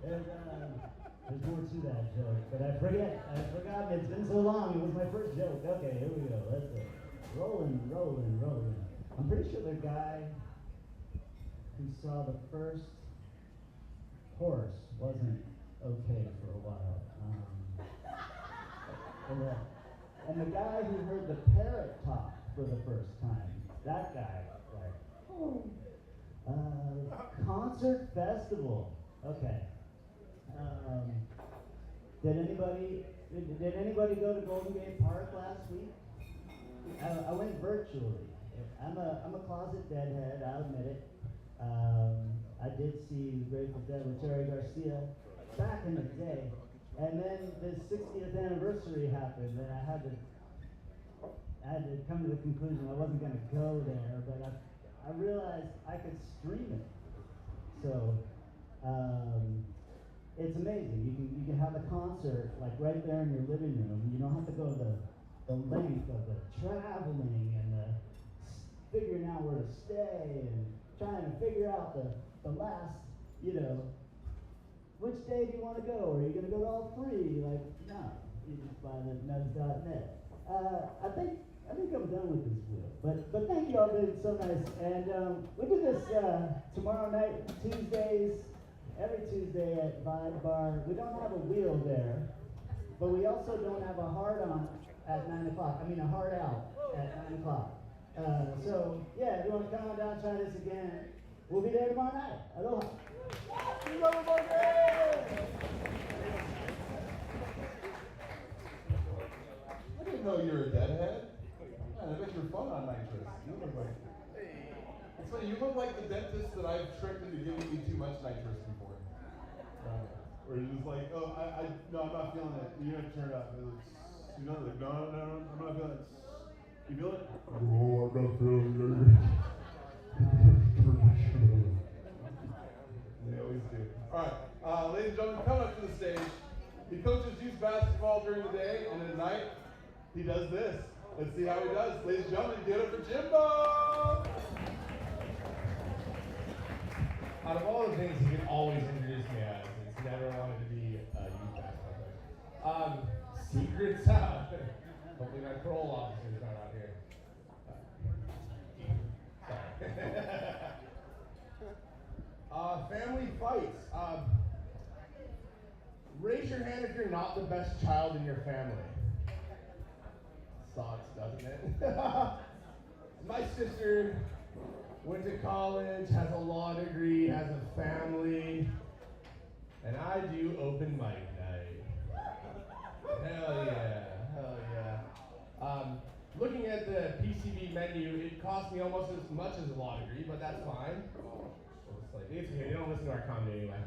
There's more to that joke, but I've forgotten. It's been so long. It was my first joke. Okay, here we go. Let's go. Rolling. I'm pretty sure the guy who saw the first horse wasn't okay for a while. And the guy who heard the parrot talk for the first time, that guy, like, concert festival. Okay. Did anybody go to Golden Gate Park last week? I went virtually. I'm a closet deadhead, I'll admit it. I did see Grateful Dead with Terry Garcia back in the day. And then the 60th anniversary happened, and I had to come to the conclusion I wasn't going to go there, but I realized I could stream it. So it's amazing. You can have a concert like right there in your living room. You don't have to go the length of the traveling and the figuring out where to stay and trying to figure out the last, which day do you want to go? Are you going to go to all three? Like, no, you just buy the nuts.net. I think I'm done with this wheel, but thank you all, been so nice. And we do this tomorrow night, every Tuesday at Vibe Bar. We don't have a wheel there, but we also don't have a hard on at 9 o'clock. I mean a hard out at 9 o'clock. So yeah, if you want to come on down, try this again. We'll be there tomorrow night. Aloha. I didn't know you were a deadhead. Man, I bet you're fun on nitrous. You look like... It's funny, you look like the dentist that I've tricked into giving me too much nitrous before. Where you're just like, oh, no, I'm not feeling it. You have to turn it up. Like, no, I'm not feeling it. You feel it? Oh, I'm not feeling it. They always do. All right, ladies and gentlemen, come up to the stage. He coaches youth basketball during the day, and at night, he does this. Let's see how he does. Ladies and gentlemen, give it for Jimbo! Out of all the things he could always introduce me as, it's never wanted to be a youth basketball coach. Secrets out. Hopefully my parole officer's not out here. Family fights. Raise your hand if you're not the best child in your family. Sucks, doesn't it? My sister went to college, has a law degree, has a family, and I do open mic night. Hell yeah, hell yeah. Looking at the PCB menu, it cost me almost as much as a law degree, but that's fine. It's okay, they don't listen to our comedy anyway.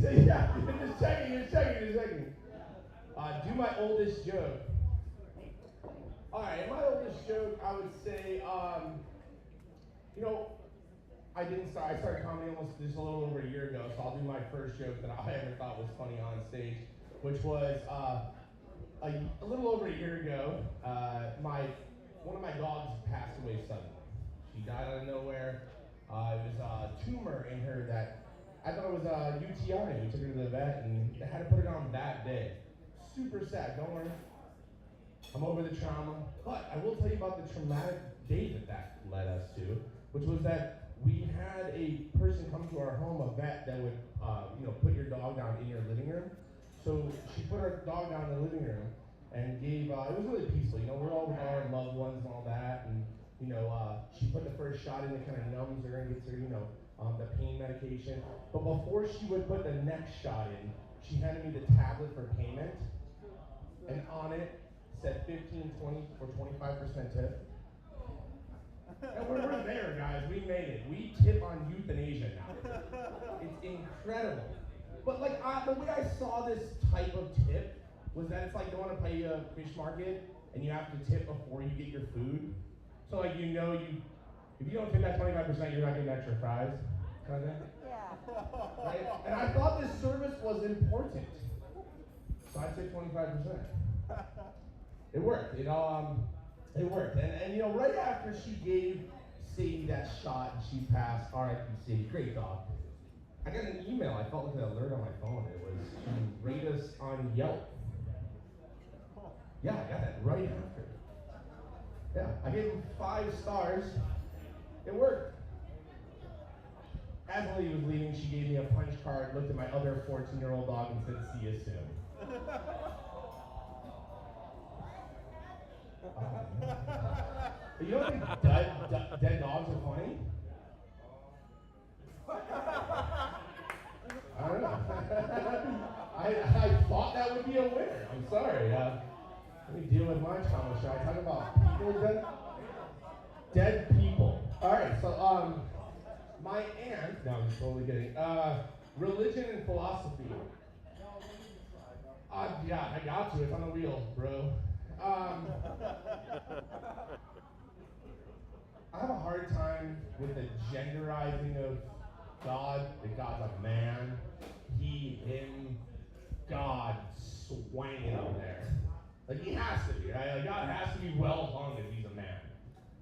So yeah, just checking. Do my oldest joke. Alright, my oldest joke, I would say, I started comedy almost just a little over a year ago, so I'll do my first joke that I ever thought was funny on stage, which was, a little over a year ago, one of my dogs passed away suddenly. She died out of nowhere. It was a tumor in her that I thought it was a UTI. We took her to the vet and they had to put it on that day. Super sad, don't worry. I'm over the trauma, but I will tell you about the traumatic day that led us to, which was that we had a person come to our home, a vet that would, put your dog down in your living room. So she put our dog down in the living room and gave, it was really peaceful, we're all with our loved ones and all that, and she put the first shot in that kind of numbs her and gets her, the pain medication. But before she would put the next shot in, she handed me the tablet for payment, and on it said 15, 20, or 25% tip. And we're there, guys. We made it. We tip on euthanasia now. It's incredible. But the way I saw this type of tip was that it's like going to Paia Fish Market and you have to tip before you get your food. So if you don't tip that 25%, you're not getting extra fries, kind of thing. Yeah. Right? And I thought this service was important, so I tipped 25%. It worked. It worked. And right after she gave Sadie that shot and she passed, R.I.P. Sadie, great dog. I got an email. I felt like an alert on my phone. It was to rate us on Yelp. Yeah, I got that right after. Yeah, I gave him 5 stars. It worked. As Lily was leaving, she gave me a punch card, looked at my other 14-year-old dog, and said, "See you soon." You don't think dead dogs are funny? I don't know. my trauma, should I talk about people dead people? All right, so my aunt, no, I'm just totally kidding. Religion and philosophy. Yeah, I got to. It's on the wheel, bro. I have a hard time with the genderizing of God. That God's a man. He, him, God, swanging up there. Like, he has to be, right? Like, God has to be well hung if he's a man.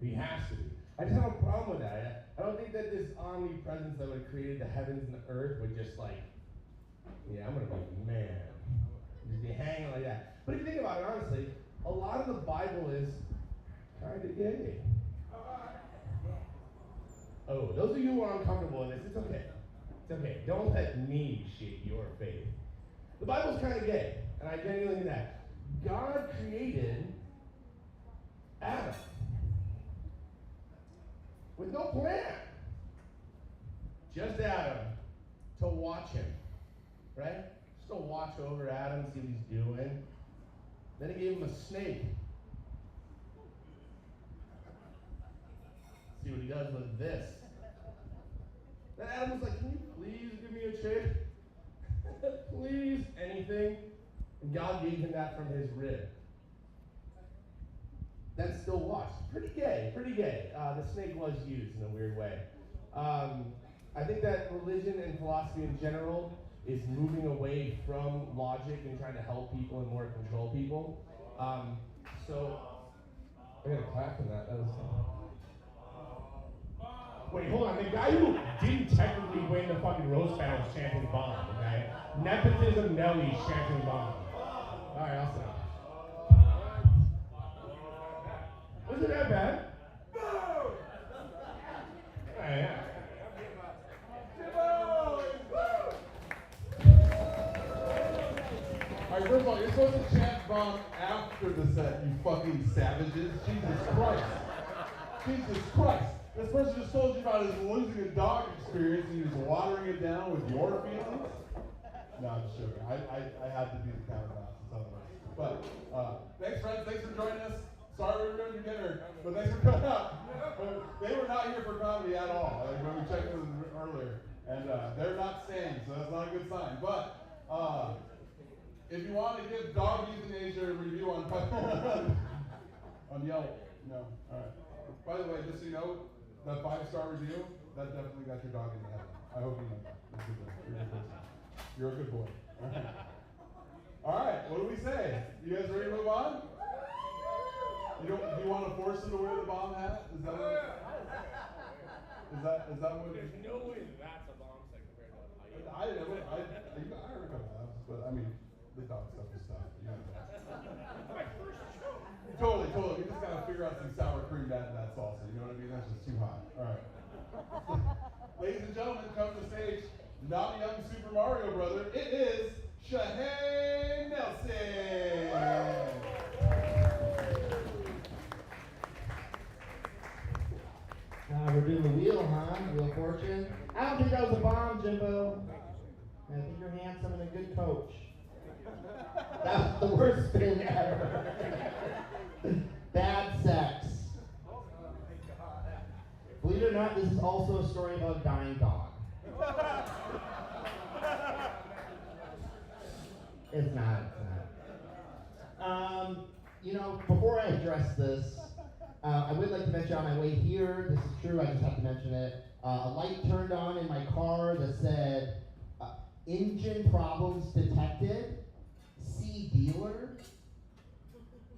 He has to be. I just have a problem with that. I don't think that this omnipresence that would have created the heavens and the earth would just like, yeah, I'm gonna be man. Just be hanging like that. But if you think about it honestly, a lot of the Bible is kind of gay. Oh, those of you who are uncomfortable with this, it's okay. It's okay. Don't let me shape your faith. The Bible's kind of gay, and I genuinely mean that. God created Adam with no plan. Just Adam to watch him, right? Just to watch over Adam, see what he's doing. Then he gave him a snake. See what he does with this. Then Adam was like, can you please give me a trick? Please, anything. And God gave him that from his rib. Then still watched. Pretty gay, pretty gay. The snake was used in a weird way. I think that religion and philosophy in general is moving away from logic and trying to help people and more control people. So, I got a clap from that. That was... Wait, hold on. The guy who didn't technically win the fucking roast battle is chanting bomb, okay? Nepotism Nelly chanting bomb. Alright, I'll stop. Wasn't that bad? Alright, yeah. Alright, first of all, you're supposed to chant bomb after the set, you fucking savages. Jesus Christ. Jesus Christ. This person just told you about his losing a dog experience and he was watering it down with your feelings? No, I'm just joking. I had to be the counterbalance. But thanks, friends. Thanks for joining us. Sorry we ruined your dinner, but thanks for coming out. They were not here for comedy at all. Like when we checked with them earlier, and they're not staying, so that's not a good sign. But if you want to give dog euthanasia a review on on Yelp, no. All right. By the way, just so you know, that 5-star review that definitely got your dog in the head. I hope you know that. You're a good boy. All right. All right, what do we say? You guys ready to move on? Do you want to force him to wear the bomb hat? Is that what? Is that what? There's no way that's a bomb set compared to a I heard a couple of them, but I mean, the dog stuff is stuff. You know that. Totally. You just gotta figure out some sour cream to add to that salsa. You know what I mean? That's just too hot. All right. Ladies and gentlemen, come to the stage. Not a young Super Mario brother. It is Shaheen Nelson. We're doing the wheel, huh? Wheel of Fortune. I don't think that was a bomb, Jimbo. I think you're handsome and a good coach. That was the worst spin ever. Bad sex. Believe it or not, this is also a story about a dying dog. It's not. Before I address this, I would like to mention on my way here, this is true, I just have to mention it, a light turned on in my car that said, engine problems detected, see dealer.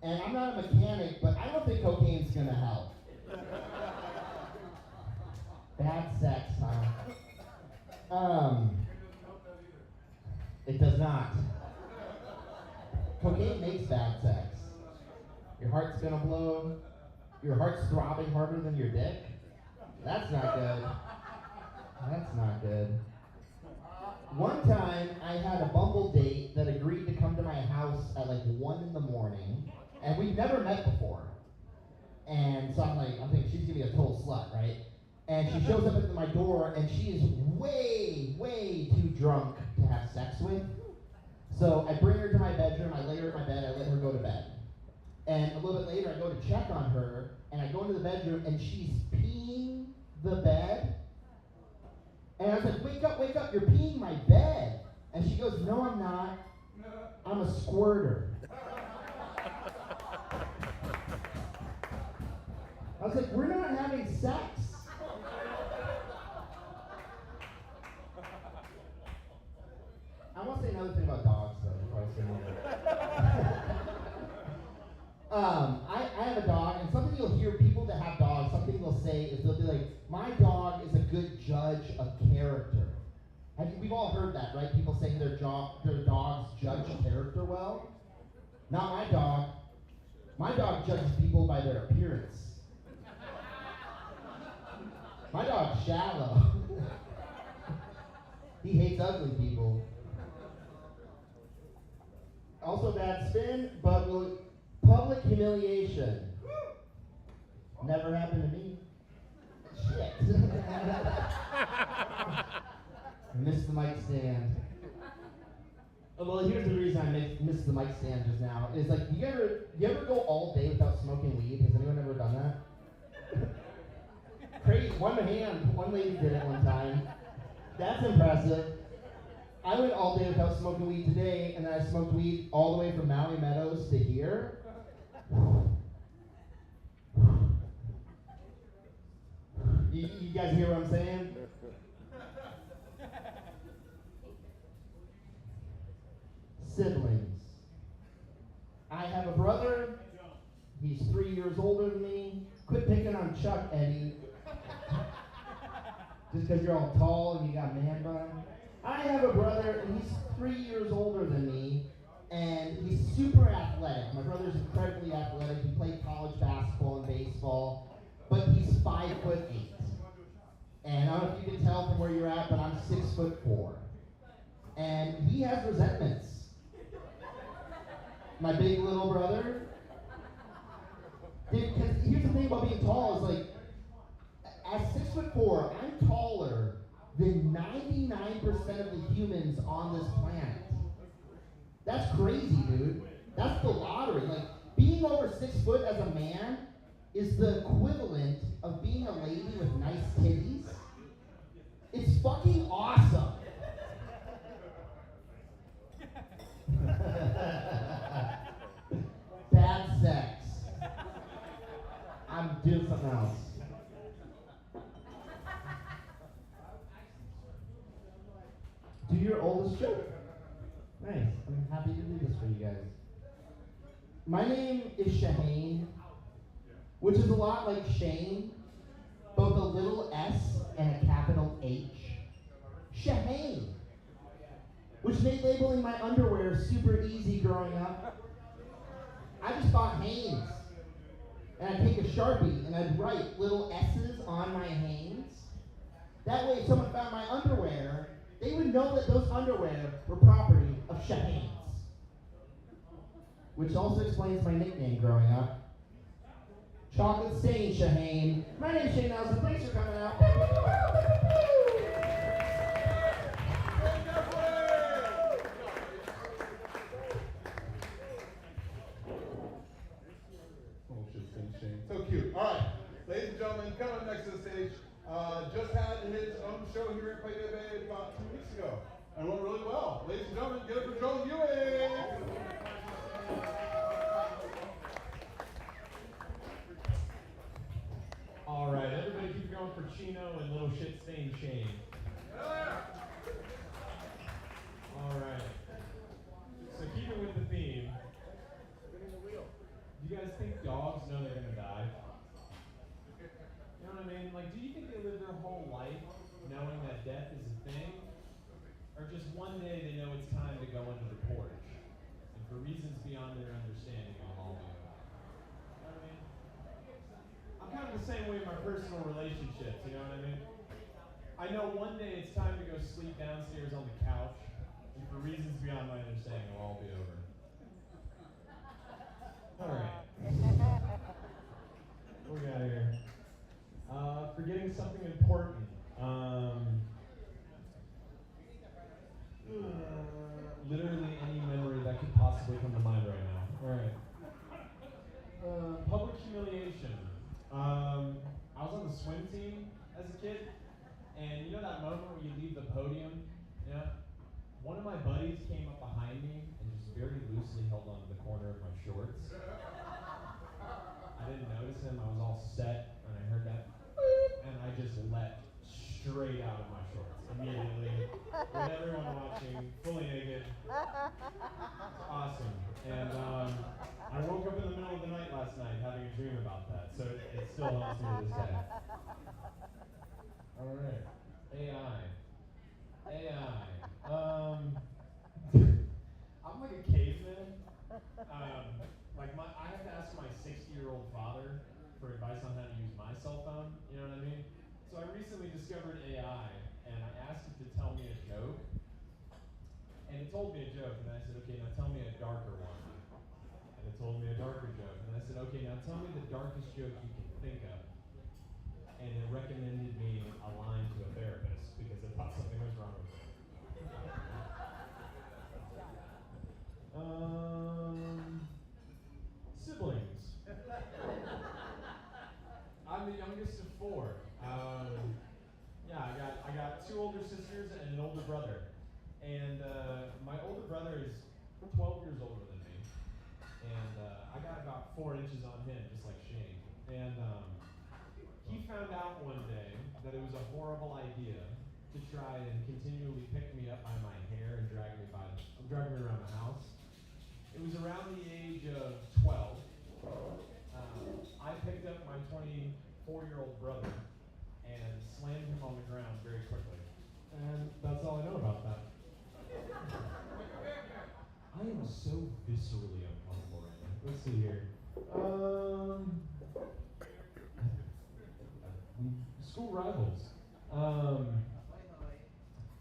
And I'm not a mechanic, but I don't think cocaine's gonna help. Bad sex, huh? It does not. Cocaine makes bad sex. Your heart's gonna blow. Your heart's throbbing harder than your dick. That's not good. That's not good. One time, I had a Bumble date that agreed to come to my house at like 1 in the morning, and we've never met before. And so I'm thinking she's gonna be a total slut, right? And she shows up at my door, and she is way, way too drunk to have sex with. So I bring her to my bedroom, I lay her in my bed, I let her go to bed. And a little bit later, I go to check on her, and I go into the bedroom, and she's peeing the bed. And I was like, wake up, you're peeing my bed. And she goes, no, I'm not. I'm a squirter. I was like, we're not having sex. I want to say another thing about dogs, though. I have a dog, and something you'll hear people that have dogs, something they'll say is they'll be like, my dog is a good judge of character. We've all heard that, right? People saying their dogs judge character well. Not my dog. My dog judges people by their appearance. My dog's shallow. He hates ugly people. Also bad spin, but public humiliation. Never happened to me. Shit. Missed the mic stand. Well, here's the reason I missed the mic stand just now. Is like, you ever go all day without smoking weed? Has anyone ever done that? Crazy. One lady did it one time. That's impressive. I went all day without smoking weed today, and then I smoked weed all the way from Maui Meadows to here. You guys hear what I'm saying? Siblings. I have a brother. He's 3 years older than me. Quit picking on Chuck, Eddie. Just because you're all tall and you got man bun. I have a brother, and he's 3 years older than me, and he's super athletic. My brother's incredibly athletic. He played college basketball and baseball, but he's 5'8". And I don't know if you can tell from where you're at, but I'm 6'4". And he has resentments. My big little brother. Dude, because here's the thing about being tall is like, at 6'4", I'm taller than 99% of the humans on this planet. That's crazy, dude. That's the lottery. Like, being over 6 foot as a man is the equivalent of being a lady with nice titties. It's fucking awesome. Bad sex. I'm doing something else. Do your oldest joke. Nice. I'm happy to do this for you guys. My name is Shaheen, which is a lot like Shane, both a little S and a capital H. Shaheen, which made labeling my underwear super easy growing up. I just bought Hanes, and I'd take a Sharpie and I'd write little S's on my Hanes. That way, if someone found my underwear, they would know that those underwear were property of Shaheen's. Which also explains my nickname growing up. Chocolate Stain Shaheen. My name's Shane Nelson. Thanks for coming out. Oh shit, Shane. So cute. All right, ladies and gentlemen, coming next to the stage. Just had his own show here at Paia Bay about 2 weeks ago, and went really well. Ladies and gentlemen, get up for Joel Ewing. All right, everybody keep going for Chino and little shit stained Shane. All right. So keeping with the theme, do you guys think dogs know they're gonna die? You know what I mean? Like, do you think they live their whole life knowing that death is a thing? Or just one day they know it's time to go under the porch? And for reasons beyond their understanding, it'll all be over. You know what I mean? I'm kind of the same way in my personal relationships, you know what I mean? I know one day it's time to go sleep downstairs on the couch, and for reasons beyond my understanding, it'll all be over. Alright. What we got here? Forgetting something important. Literally any memory that could possibly come to mind right now. Alright. moment where you leave the podium? Yeah. One of my buddies came up behind me and just very loosely held onto the corner of my shorts. I didn't notice him. I was all set, and I heard that, and I just leapt straight out of my shorts immediately, with everyone watching, fully naked. Awesome. And I woke up in the middle of the night last night having a dream about that, so it still haunts me to this day. All right. AI. I'm like a caveman. I have to ask my 60-year-old father for advice on how to use my cell phone. You know what I mean? So I recently discovered AI, and I asked it to tell me a joke, and it told me a joke, and I said, okay, now tell me a darker one. And it told me a darker joke, and I said, okay, now tell me the darkest joke you can think of. And it recommended me a line to a therapist because it thought something was wrong with me. Siblings. I'm the youngest of 4. I got 2 older sisters and an older brother. And my older brother is 12 years older than me. And I got about 4 inches on him, just like Shane. And he found out one day that it was a horrible idea to try and continually pick me up by my hair and drag me around the house. It was around the age of 12. I picked up my 24-year-old brother and slammed him on the ground very quickly. And that's all I know about that. I am so viscerally uncomfortable right now. Let's see here. School rivals.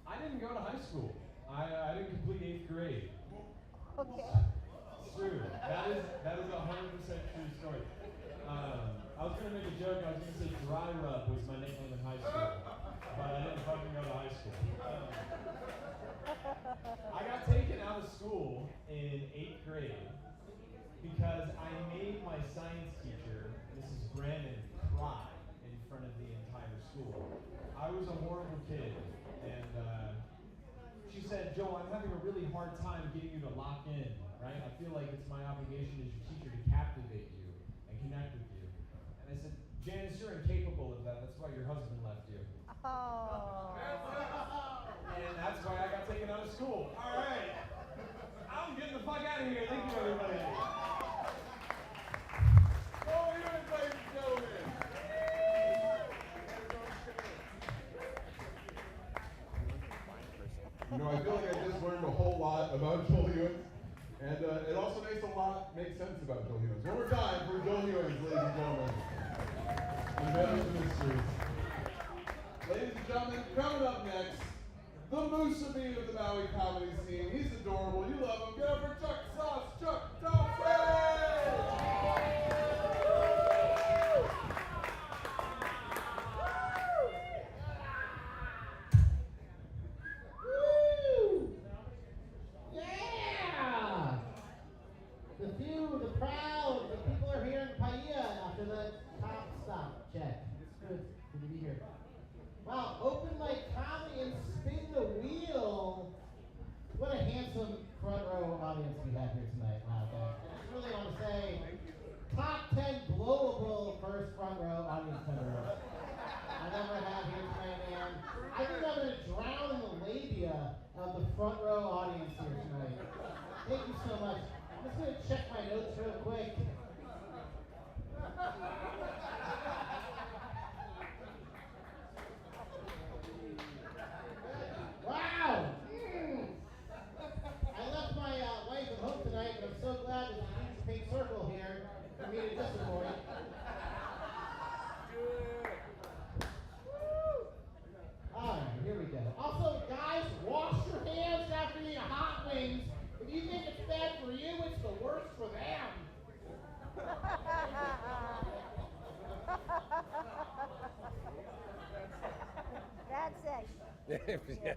I didn't go to high school. I didn't complete 8th grade. Okay. It's true. That is 100% true story. I was gonna make a joke. I was gonna say Dry Rub was my nickname in high school, but I didn't fucking go to high school. I got taken out of school in 8th grade because I made my science teacher, Mrs. Brandon, cry in front of the entire school. I was a horrible kid, and she said, Joel, I'm having a really hard time getting you to lock in, right? I feel like it's my obligation as your teacher to captivate you and connect with you. And I said, Janice, you're incapable of that. That's why your husband left you. Oh. And that's why I got taken out of school. All right. I'm getting the fuck out of here. Thank you, everybody. Oh, here it is, ladies and gentlemen. You know, I feel like I just learned a whole lot about Joel Hewins, and it also makes sense about Joel Hewins. One more time for Joel Hewins, ladies and gentlemen. Unveiling the mysteries. Ladies and gentlemen, coming up next, the Musabi of the Maui comedy scene. He's adorable. You love him. Get up for Chuck Sauce, Chuck Yeah! The few, the proud, the people are here in Paia after the top stop check. It's good to be here. Wow, open mic comedy and spin the wheel. What a handsome front row audience we have here tonight. Wow, guys. I just really want to say, top 10 blowable first front row audience members I've ever had here tonight, man. I think I'm going to drown in the labia of the front row audience here tonight. Thank you so much. I'm just going to check my notes real quick. Wow! I left my wife at home tonight, but I'm so glad there's a huge pink circle here for me to disappoint. Alright, here we go. Also, guys, wash your hands after you eat hot wings. If you think it's bad for you, it's the worst for them. That's it. Yeah.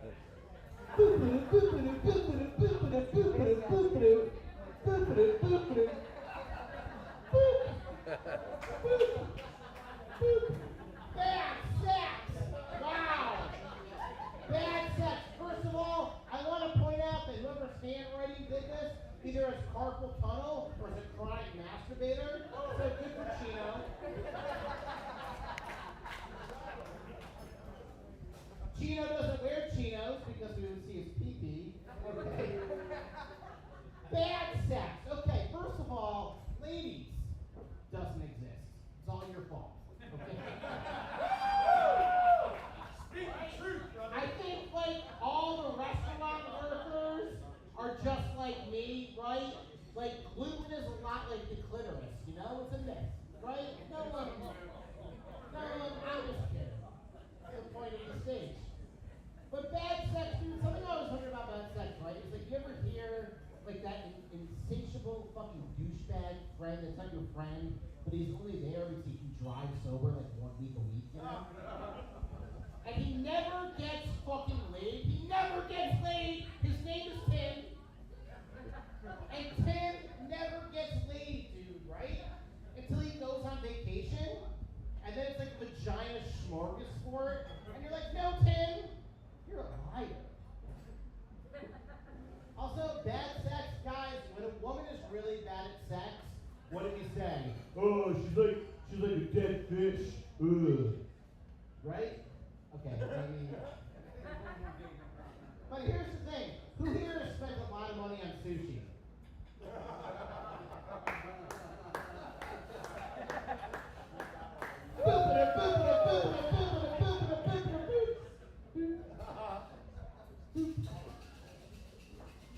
Bad sex! Wow! either has carpal tunnel or is a chronic masturbator. So good for Chino. Chino doesn't wear chinos because we would see his pee-pee. Okay. Bad sex. Okay, first of all, ladies, doesn't exist. It's all your fault. Okay. Speak the truth, brother. I think like all the restaurant workers are just like me, right? Like gluten is a lot like the clitoris, you know? It's a myth, right? I'm just kidding. That's the point of the stage. But bad sex, dude, something I always wonder about bad sex, right? Is like you ever hear like that insatiable fucking douchebag friend that's not your friend, but he's only there because he can drive sober like 1 week a week, you know? And he never gets fucking laid. He never gets laid. His name is Tim. And Tim never gets laid, dude, right? Until he goes on vacation. And then it's like vagina smorgasbord. And you're like, no, Tim, you're a liar. Also, bad sex, guys, when a woman is really bad at sex, what do we say? Oh, she's like a dead fish. Ugh. Right? Okay, maybe. But here's the thing. Who here has spent a lot of money on sushi?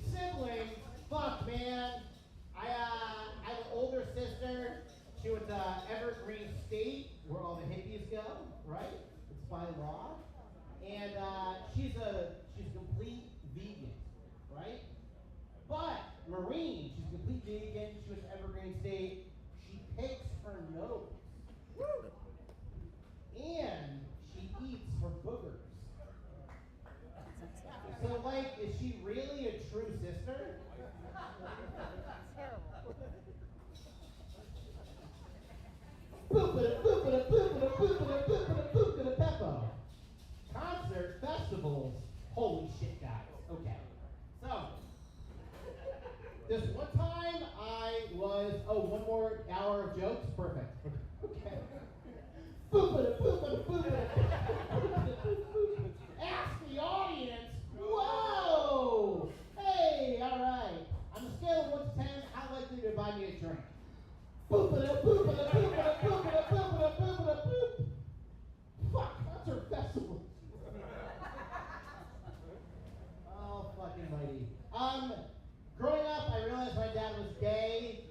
Siblings, fuck man. I have an older sister. She went to Evergreen State, where all the hippies go, right? It's by law. And she's a complete vegan, right? But Marine, she's a complete vegan. She went to Evergreen State. She picks her nose. Woo! And she eats her boogers. So, like, is she really a true sister? Peppo. Concert, festivals, holy shit, guys. Okay. So, this one time I was, one more hour of jokes? Perfect. Okay. Ask the audience. Whoa! Hey, all right. On a scale of 1 to 10, how likely to buy me a drink? Fuck, concert festival. Oh, fucking mighty. Growing up, I realized my dad was gay.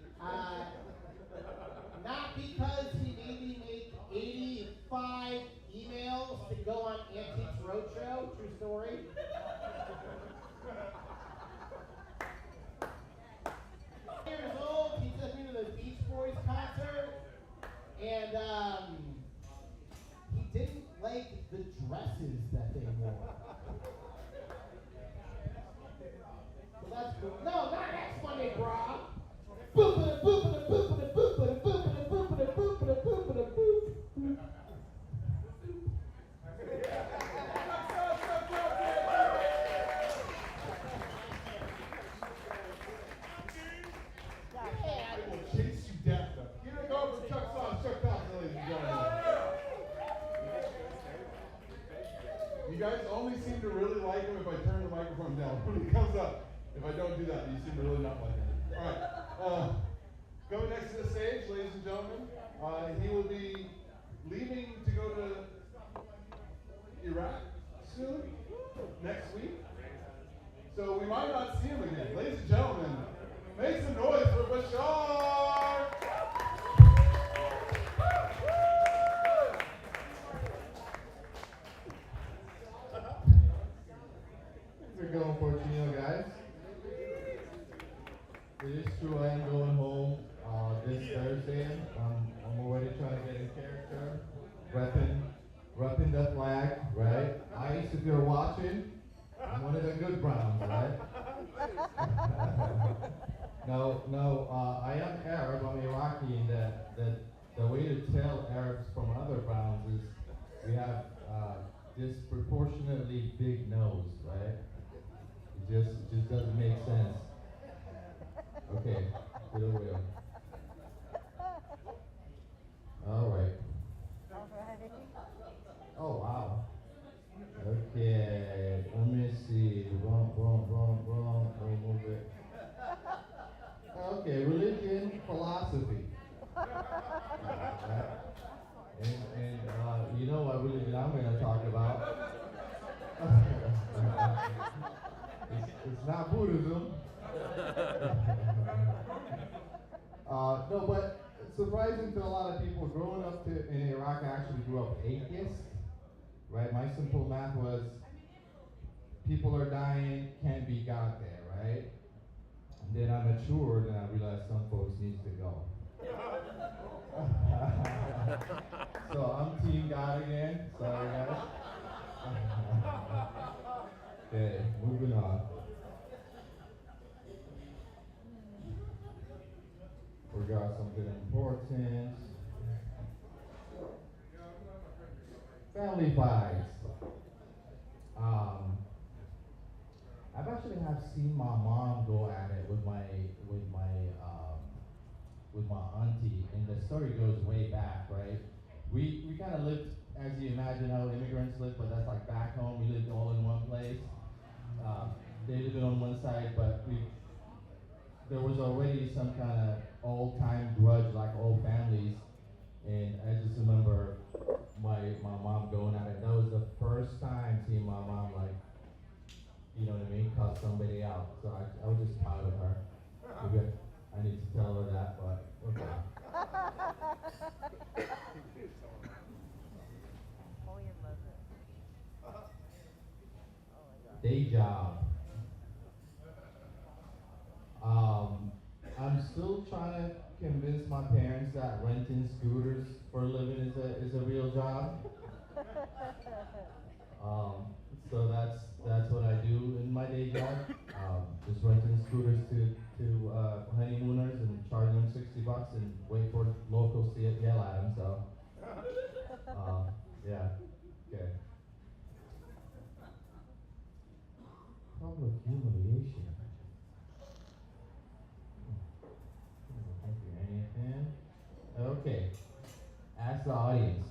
Not because he made me make 85 emails to go on Antiques Roadshow. True story. Years old, he took me to the Beach Boys concert, and he didn't like the dresses that they wore. Well, that's cool. No, not next Monday, brah. You guys only seem to really like him if I turn the microphone down when he comes up. If I don't do that, you seem to really not like him. All right. Coming next to the stage, ladies and gentlemen, he will be leaving to go to Iraq soon, next week. So we might not see him again. Ladies and gentlemen, make some noise for Bashar! We're going for Chino, guys. It is true I am going home this Thursday. I'm already trying to get in character, repping the flag, right? Ice, if you're watching, I'm one of the good Browns, right? No, I am Arab, I'm Iraqi, and the way to tell Arabs from other Browns is we have disproportionately big nose, right? It just doesn't make sense. Okay, to the wheel. All right. Oh, wow. Okay, let me see. Boom, we'll move it. Okay, religion, philosophy. And you know what religion I'm going to talk about. it's not Buddhism. No, but surprising to a lot of people, growing up in Iraq, I actually grew up atheist. Right? My simple math was people are dying, can't be God there, right? And then I matured and I realized some folks needs to go. So I'm team God again. Sorry guys. Okay, moving on. Forgot something important. Family vibes. I've actually seen my mom go at it with my auntie, and the story goes way back, right? We kind of lived, as you imagine how immigrants live, but that's like back home. We lived all in one place. They lived on one side, but there was already some kind of old-time grudge, like old families, and I just remember my mom going at it. That was the first time seeing my mom, like, you know what I mean, cuss somebody out. So I was just proud of her. Maybe I need to tell her that, but okay. Day job. I'm still trying to convince my parents that renting scooters for a living is a real job. So that's what I do in my day job. Just renting scooters to honeymooners and charging them $60 and wait for locals to yell at them. So yeah, okay. Public humiliation. Anything? Okay. Ask the audience.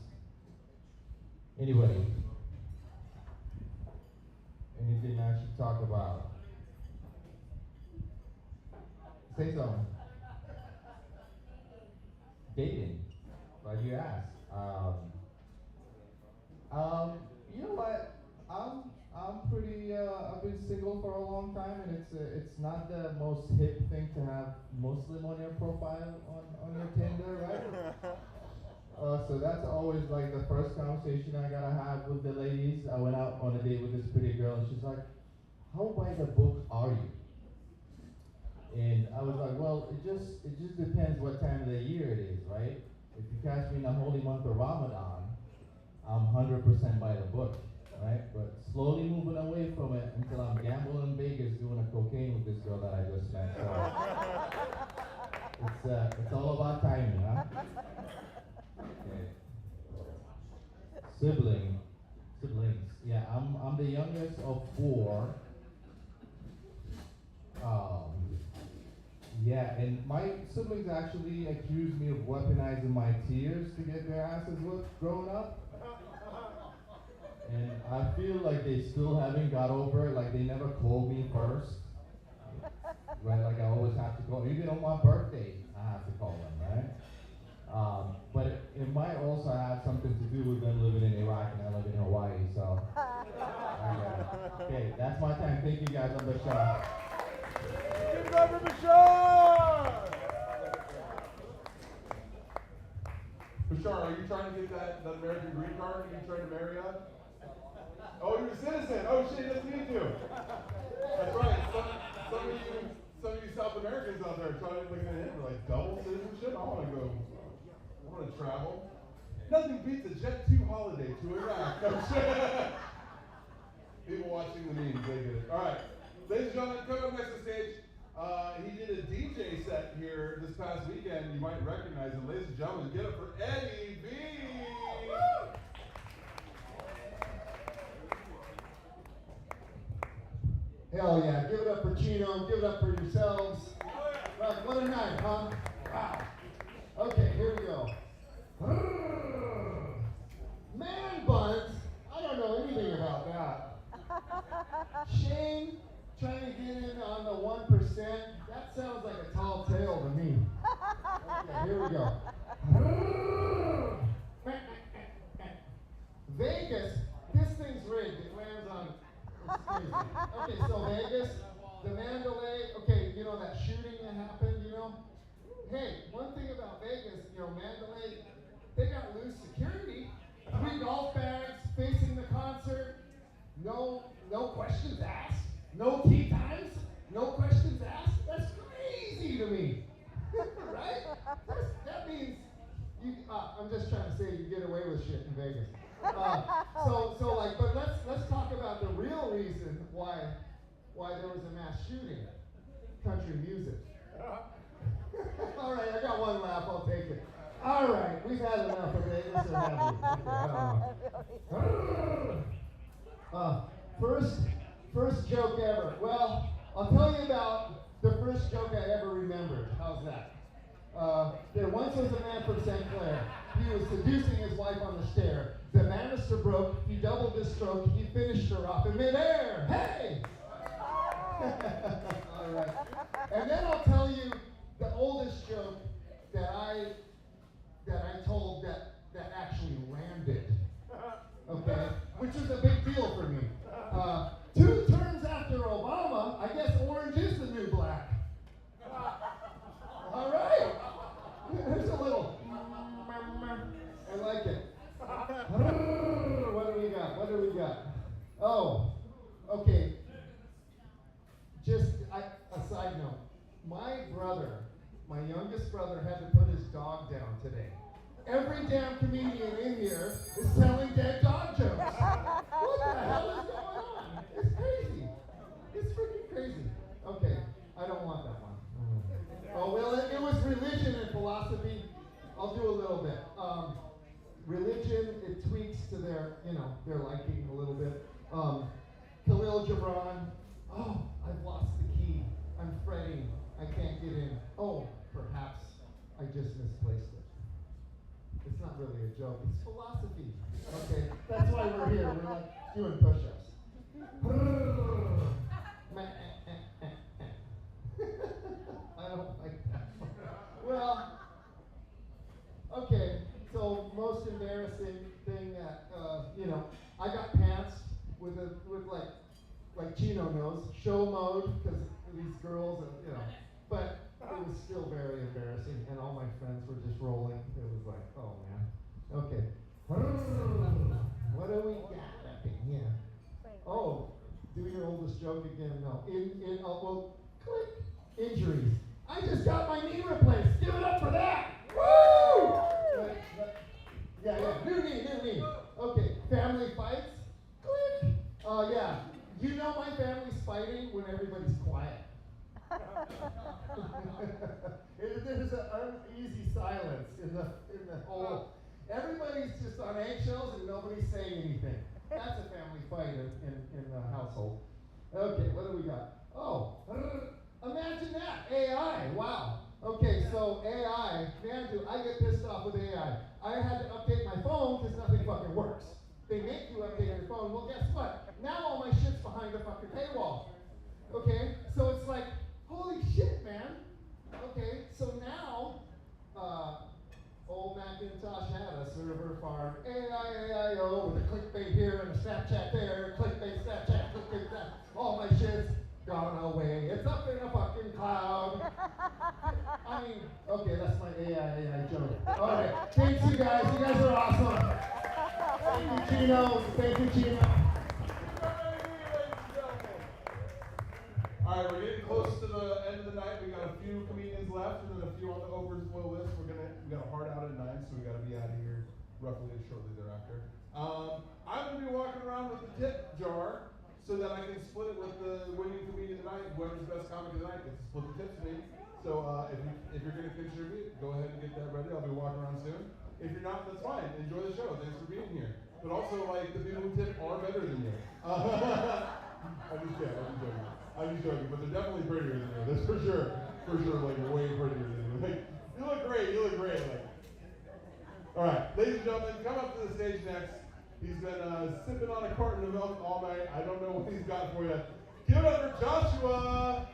Anybody? Anything I should talk about? Say something. Dating. Why do you ask? You know what? I'm pretty. I've been single for a long time, and it's not the most hip thing to have Muslim on your profile on your Tinder, right? So that's always like the first conversation I gotta have with the ladies. I went out on a date with this pretty girl, and she's like, "How by the book are you?" And I was like, "Well, it just depends what time of the year it is, right? If you catch me in the holy month of Ramadan, I'm 100% by the book, right? But slowly moving away from it until I'm gambling in Vegas doing a cocaine with this girl that I just met. So it's all about timing, huh?" Okay. Siblings. Yeah, I'm the youngest of 4. Yeah, and my siblings actually accused me of weaponizing my tears to get their asses whipped growing up. And I feel like they still haven't got over it, like they never called me first. Right, like I always have to call, even on my birthday, I have to call them, right? But it might also have something to do with them living in Iraq and I live in Hawaii, so. Okay, that's my time. Thank you guys. I'm Bashar. Give it up for Bashar! Bashar, are you trying to get that American green card? Are you trying to marry us? Oh, you're a citizen. Oh shit, nice to meet you. That's right. Some of you South Americans out there trying to look at him like double citizenship. I want to travel. Nothing beats a Jet 2 holiday to Iraq. No shit. People watching the memes, they get it. All right, ladies and gentlemen, coming up next to the stage. He did a DJ set here this past weekend. You might recognize him. Ladies and gentlemen, get it for Eddie B. Hell yeah, give it up for Chino, give it up for yourselves. Right, what a night, huh? Wow. Okay, here we go. Man buns? I don't know anything about that. Shane trying to get in on the 1%? That sounds like a tall tale to me. Okay, here we go. Vegas, this thing's rigged. It lands on, excuse me. Okay, so Vegas, the Mandalay, okay, you know that shooting that happened, you know? Hey, one thing about Vegas, you know, Mandalay, they got loose security. 3 golf bags facing the concert. No questions asked. No tea times. No questions asked. That's crazy to me. Right? That means you. I'm just trying to say you get away with shit in Vegas. But let's talk about the real reason why there was a mass shooting. Country music. All right, I got one laugh. I'll take it. All right, we've had enough of Vegas, or have we? First joke ever. Well, I'll tell you about the first joke I ever remembered. How's that? There once was a man from St. Clair. He was seducing his wife on the stair. The banister broke. He doubled his stroke. He finished her off in midair. Hey! All right. And then I'll tell you the oldest joke that I told that actually landed. Okay? Which is a big deal for me. 2 terms after Obama, I guess orange is the new black. All right. There's a little. I like it. What do we got? Oh, okay. Just a side note. My youngest brother, had to put his dog down today. Every damn comedian in here is telling dead dog jokes. What the hell is going on? It's crazy. It's freaking crazy. Okay, I don't want that one. Oh, well, it was religion and philosophy. I'll do a little bit. Religion, it tweaks to their liking a little bit. Khalil Gibran, oh, I've lost the key. I'm fretting. I can't get in. Oh, perhaps I just misplaced it. It's not really a joke. It's philosophy. Okay, that's why we're here. We're like doing push-ups. I don't like that. Well, okay. So most embarrassing thing that I got pants with like Chino knows, show mode, because these girls, but it was still very embarrassing, and all my friends were just rolling. It was like, oh man. Okay. What do we got up in here? Oh, do your oldest joke again? No. Click. Injuries. I just got my knee replaced. Give it up for that. Woo! Yeah. New knee. Okay. Family fights. Click. Yeah. You know my family's fighting when everybody's quiet. There's an uneasy silence in the whole. Everybody's just on eggshells and nobody's saying anything. That's a family fight in the household. Okay, what do we got? Oh, imagine that, AI. Wow. Okay, so AI, man, I get pissed off with AI. I had to update my phone because nothing fucking works. They make you update your phone. Well, guess what? Now all my shit's behind the fucking paywall. Okay, so it's like, holy shit, man. Okay, so now, old Macintosh had a server farm, AIAIO, with a clickbait here and a Snapchat there, clickbait, Snapchat, clickbait, that. All my shit's gone away. It's up in a fucking cloud. I mean, okay, that's my AI joke. All right, thanks you guys. You guys are awesome. Thank you, Chino. Thank you, Chino. All right, we're getting close to the end of the night. We got a few comedians left, and then a few on the overflow list. We got a hard out at 9, so we got to be out of here roughly shortly thereafter. I'm gonna be walking around with the tip jar so that I can split it with the winning comedian tonight. Whoever's best comic of the night gets to split the tips with me. So if you're gonna contribute, go ahead and get that ready. I'll be walking around soon. If you're not, that's fine. Enjoy the show. Thanks for being here. But also, like, the people who tip are better than you. I'm just joking, but they're definitely prettier than you, that's for sure. for sure, like way prettier than you. Like, you look great. You look great. Like, all right, ladies and gentlemen, come up to the stage next. He's been sipping on a carton of milk all night. I don't know what he's got for you. Give it up for Joshua.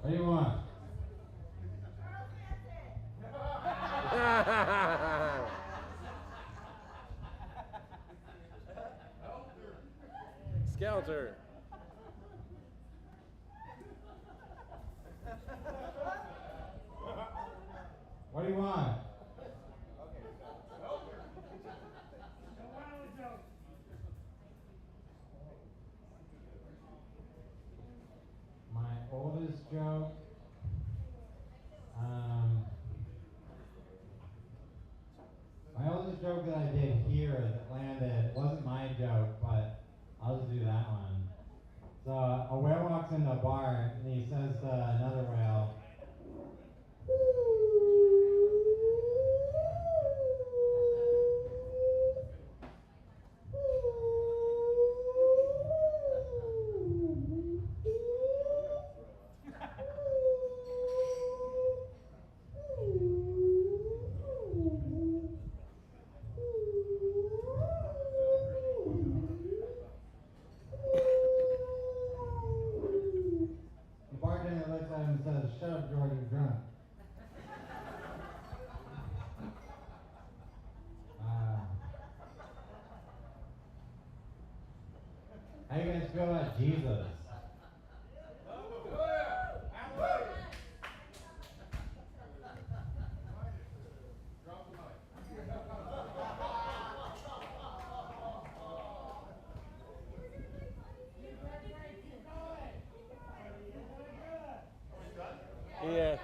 What do you want? Scouter. What do you want? My oldest joke. My oldest joke that I did here that landed wasn't my joke, but I'll just do that one. So a whale walks into a bar and he says to another whale, the bartender looks at him and says, "Shut up, George, you're drunk." How you guys feel about Jesus? Yeah.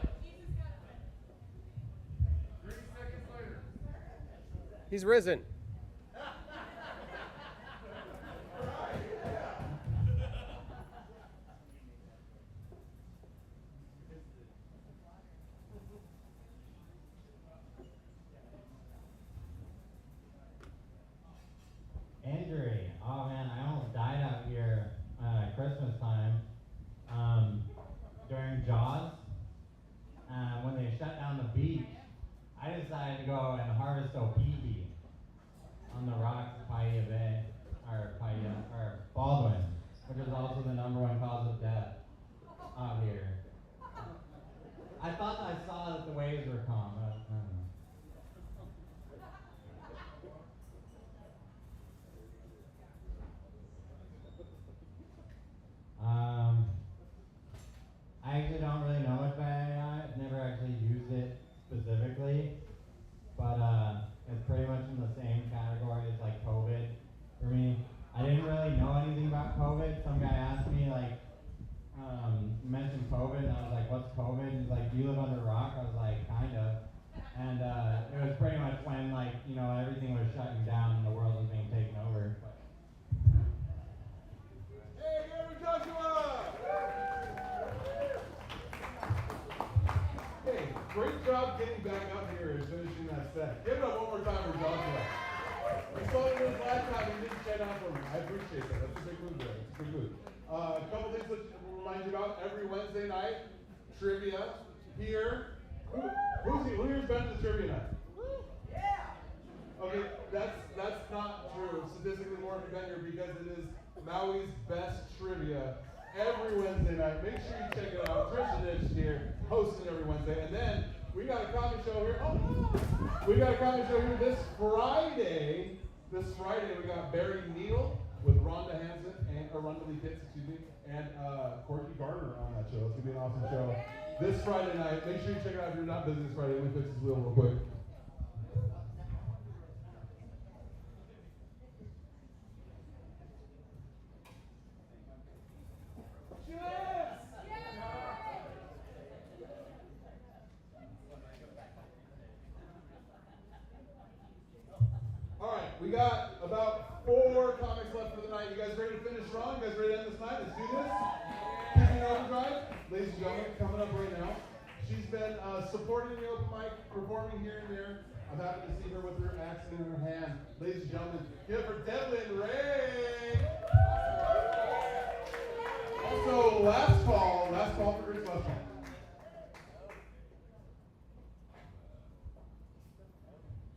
30 seconds later. He's risen. Injury. Oh man, I almost died out here Christmas time. During Jaws, when they shut down the beach, I decided to go and harvest opihi on the rocks of Paia Bay, or Baldwin, which is also the #1 cause of death out here. I thought I saw that the waves were calm, but I don't know. I actually don't really know much about AI. I've never actually used it specifically, but it's pretty much in the same category as like COVID for me. I didn't really know anything about COVID. Some guy asked me like, mentioned COVID, and I was like, "What's COVID?" He's like, "Do you live under a rock?" I was like, "Kind of." And it was pretty much when like everything was shutting down and the world was being taken over. Hey, give it for Joshua. Hey, great job getting back up here and finishing that set. Give it up one more time for Joshua. I saw it was last time and didn't check out for me. I appreciate that. That's a big move there. That's a big move. A couple things to remind you about. Every Wednesday night, trivia here. Who here's been to the trivia night? Yeah. Okay, that's not true. Statistically more of you been here because it is Maui's best trivia every Wednesday night. Make sure you check it out. Trisha Ditch here, hosting every Wednesday. And then we got a comedy show here. We got a comedy show here this Friday. This Friday we got Barry Neal with Rhonda Hansen and Rhonda Lee Pitts, and Corky Garner on that show. It's gonna be an awesome show this Friday night. Make sure you check it out if you're not busy this Friday. Let me fix this wheel real quick. Alright, we got about 4 comics left for the night. You guys ready to finish strong? You guys ready to end this night? Let's do this. Kicking overdrive. Ladies and gentlemen, coming up right now, She's been supporting the open mic, performing here and there. I'm happy to see her with her axe in her hand. Ladies and gentlemen, give her Devlin Ray. Also, last call for Chris last call.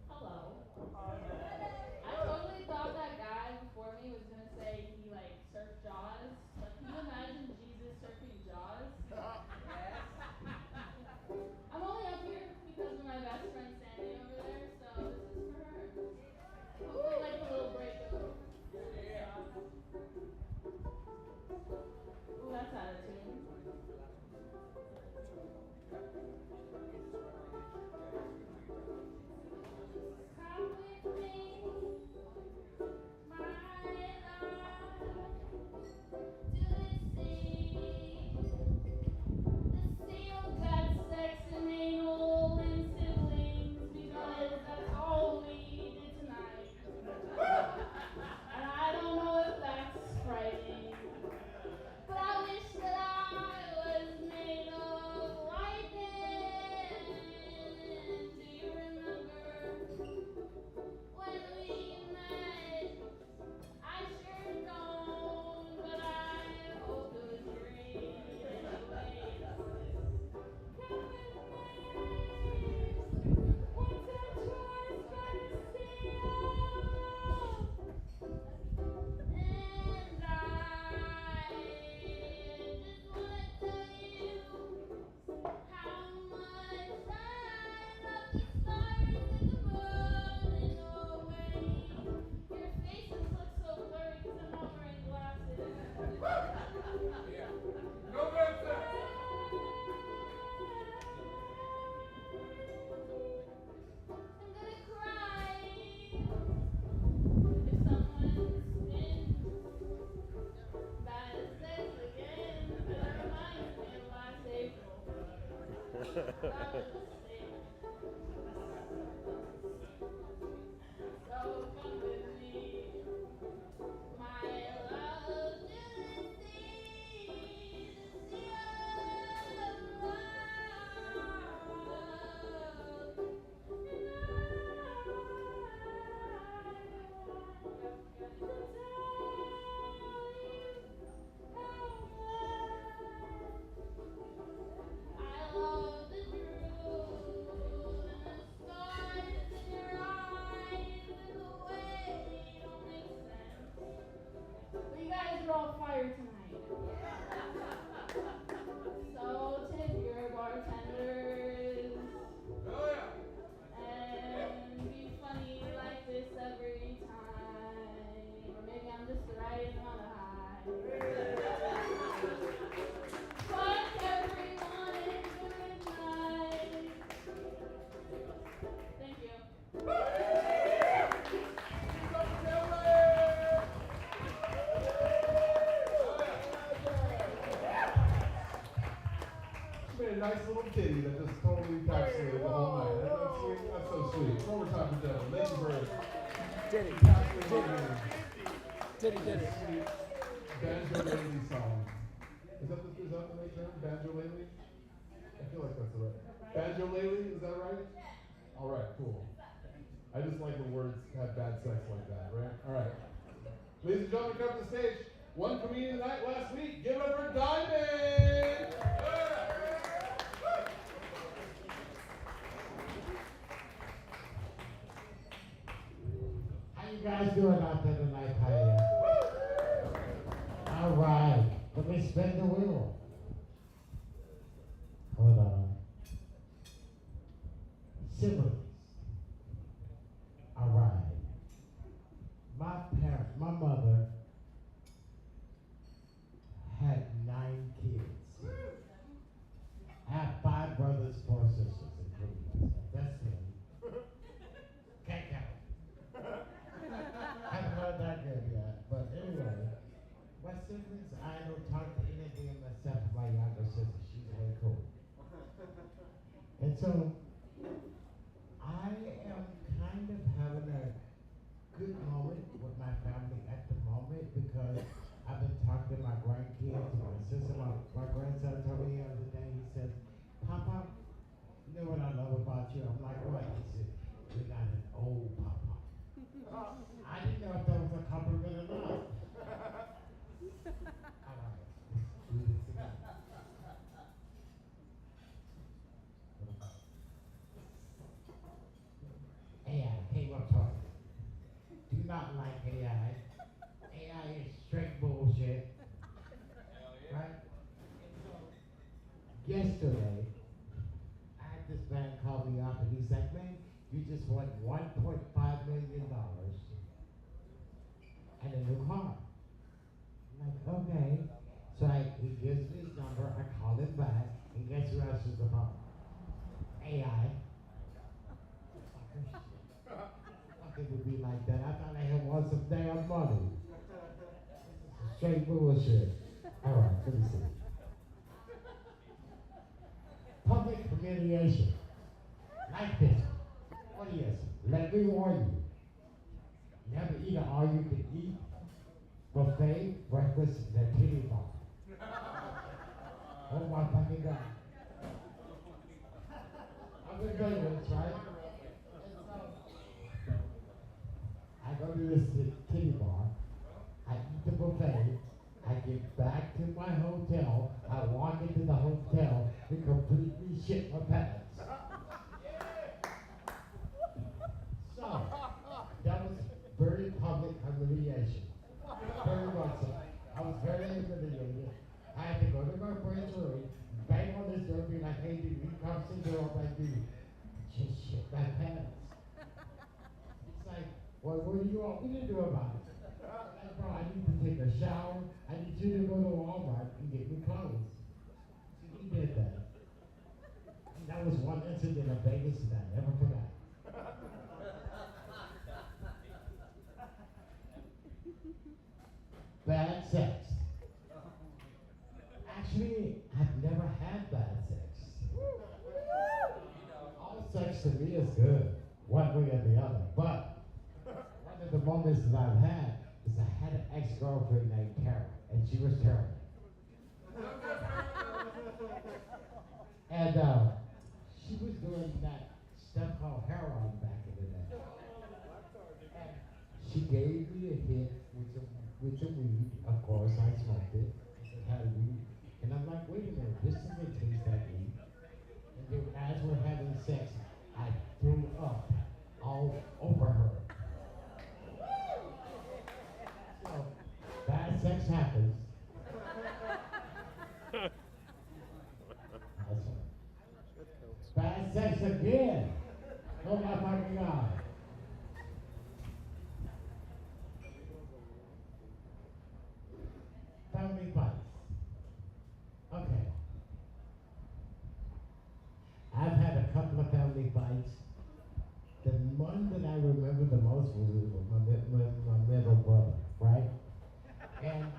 Hello. I totally thought that guy before me was gonna say he like surfed Jaws. Like, can you imagine Jesus surfing Jaws? Yes. I'm only up here because of my best friend standing over there, so this is for her. Hopefully, like a little break of Ooh, that's out of tune. Come with me, my love, to the sea. The seal got sex and anal and siblings because that's all we did tonight. And I don't know if that's frightening, but I wish that I was made of lightning. Do you remember when we met? I sure don't, but I hope it was a dream anyway. Come with me, once or twice, gonna see you. And I just wanna tell you how much I love the stars and the moon and Norway. Your faces look so blurry because I'm not wearing glasses. No good, I'm gonna cry if someone's been bad at sex again. That reminds me of last April. That was a mistake. So come with me, my love, to the sea of love. I love the drool and the scars in your eyes and the way you don't make sense. But you guys are all fired tonight. So tip your bartenders. Oh yeah. And be funny like this every time. Or maybe I'm just riding on a high. Fuck everyone and good night. Thank you. She made a nice little kitty that just totally encapsulated the whole night. That's so sweet. One more time for Devlin. Thank you for Diddy. Diddy. Banjo Lady song. Is that the right term? Banjo Lady? I feel like that's the right. Banjo Lady, is that right? All right, cool. I just like when words have bad sex like that, right? All right. Ladies and gentlemen, come to the stage. One comedian night last week. Give it up for Diamond! How you guys doing out there tonight, Paia? All right, let me spin the wheel. Hold on. Siblings. All right. My mother had 9 kids. I have 5 brothers, 4 sisters, including myself. That's it. Can't count. Haven't heard that good yet. But anyway, my siblings, I don't talk to anything except for my younger sister. She's way cool. And so, I am kind of having a good moment with my family at the moment because I've been talking to my grandkids and my sister. My grandson told me the other day, he said, Papa, you just want $1.5 million and a new car. I'm like, okay. So he gives me his number, I call him back, and guess who answers the phone? AI. It would be like that. I thought I had won some damn money. Straight bullshit. All right, let me see. Public humiliation. Like this. What do you say? Let me warn you. Never eat an all-you-can-eat buffet breakfast in a kitty bar. Oh my fucking God. I'm in Vegas, right? I go to this kitty bar, I eat the buffet, I get back to my hotel, I walk into the hotel and completely shit my pants. So, that was very public humiliation. Very much so. I was very humiliated. I had to go to my friend's room, bang on this door, and be like, hey dude, you come sit there all like dude. Just shit my pants. It's like, well, what do you want me to do about it? Like, bro, I need to take a shower. I need you to go to Walmart and get me clothes. So he did that. And that was one incident in Vegas that I never forgot. Bad sex. Actually, I've never had bad sex. All sex to me is good, one way or the other. But one of the moments that I've had is I had an ex-girlfriend named Carol, and she was terrible. And she was doing that stuff called heroin back in the day. And she gave me a hit with the weed. Of course, I smoked it. It had weed. And I'm like, wait a minute, this doesn't taste like weed. And then as we're having sex, I threw up all over her. So, bad sex happens. Bad sex again. Oh my fucking God. Family fights. Okay. I've had a couple of family fights. The one that I remember the most was with my middle brother, right? And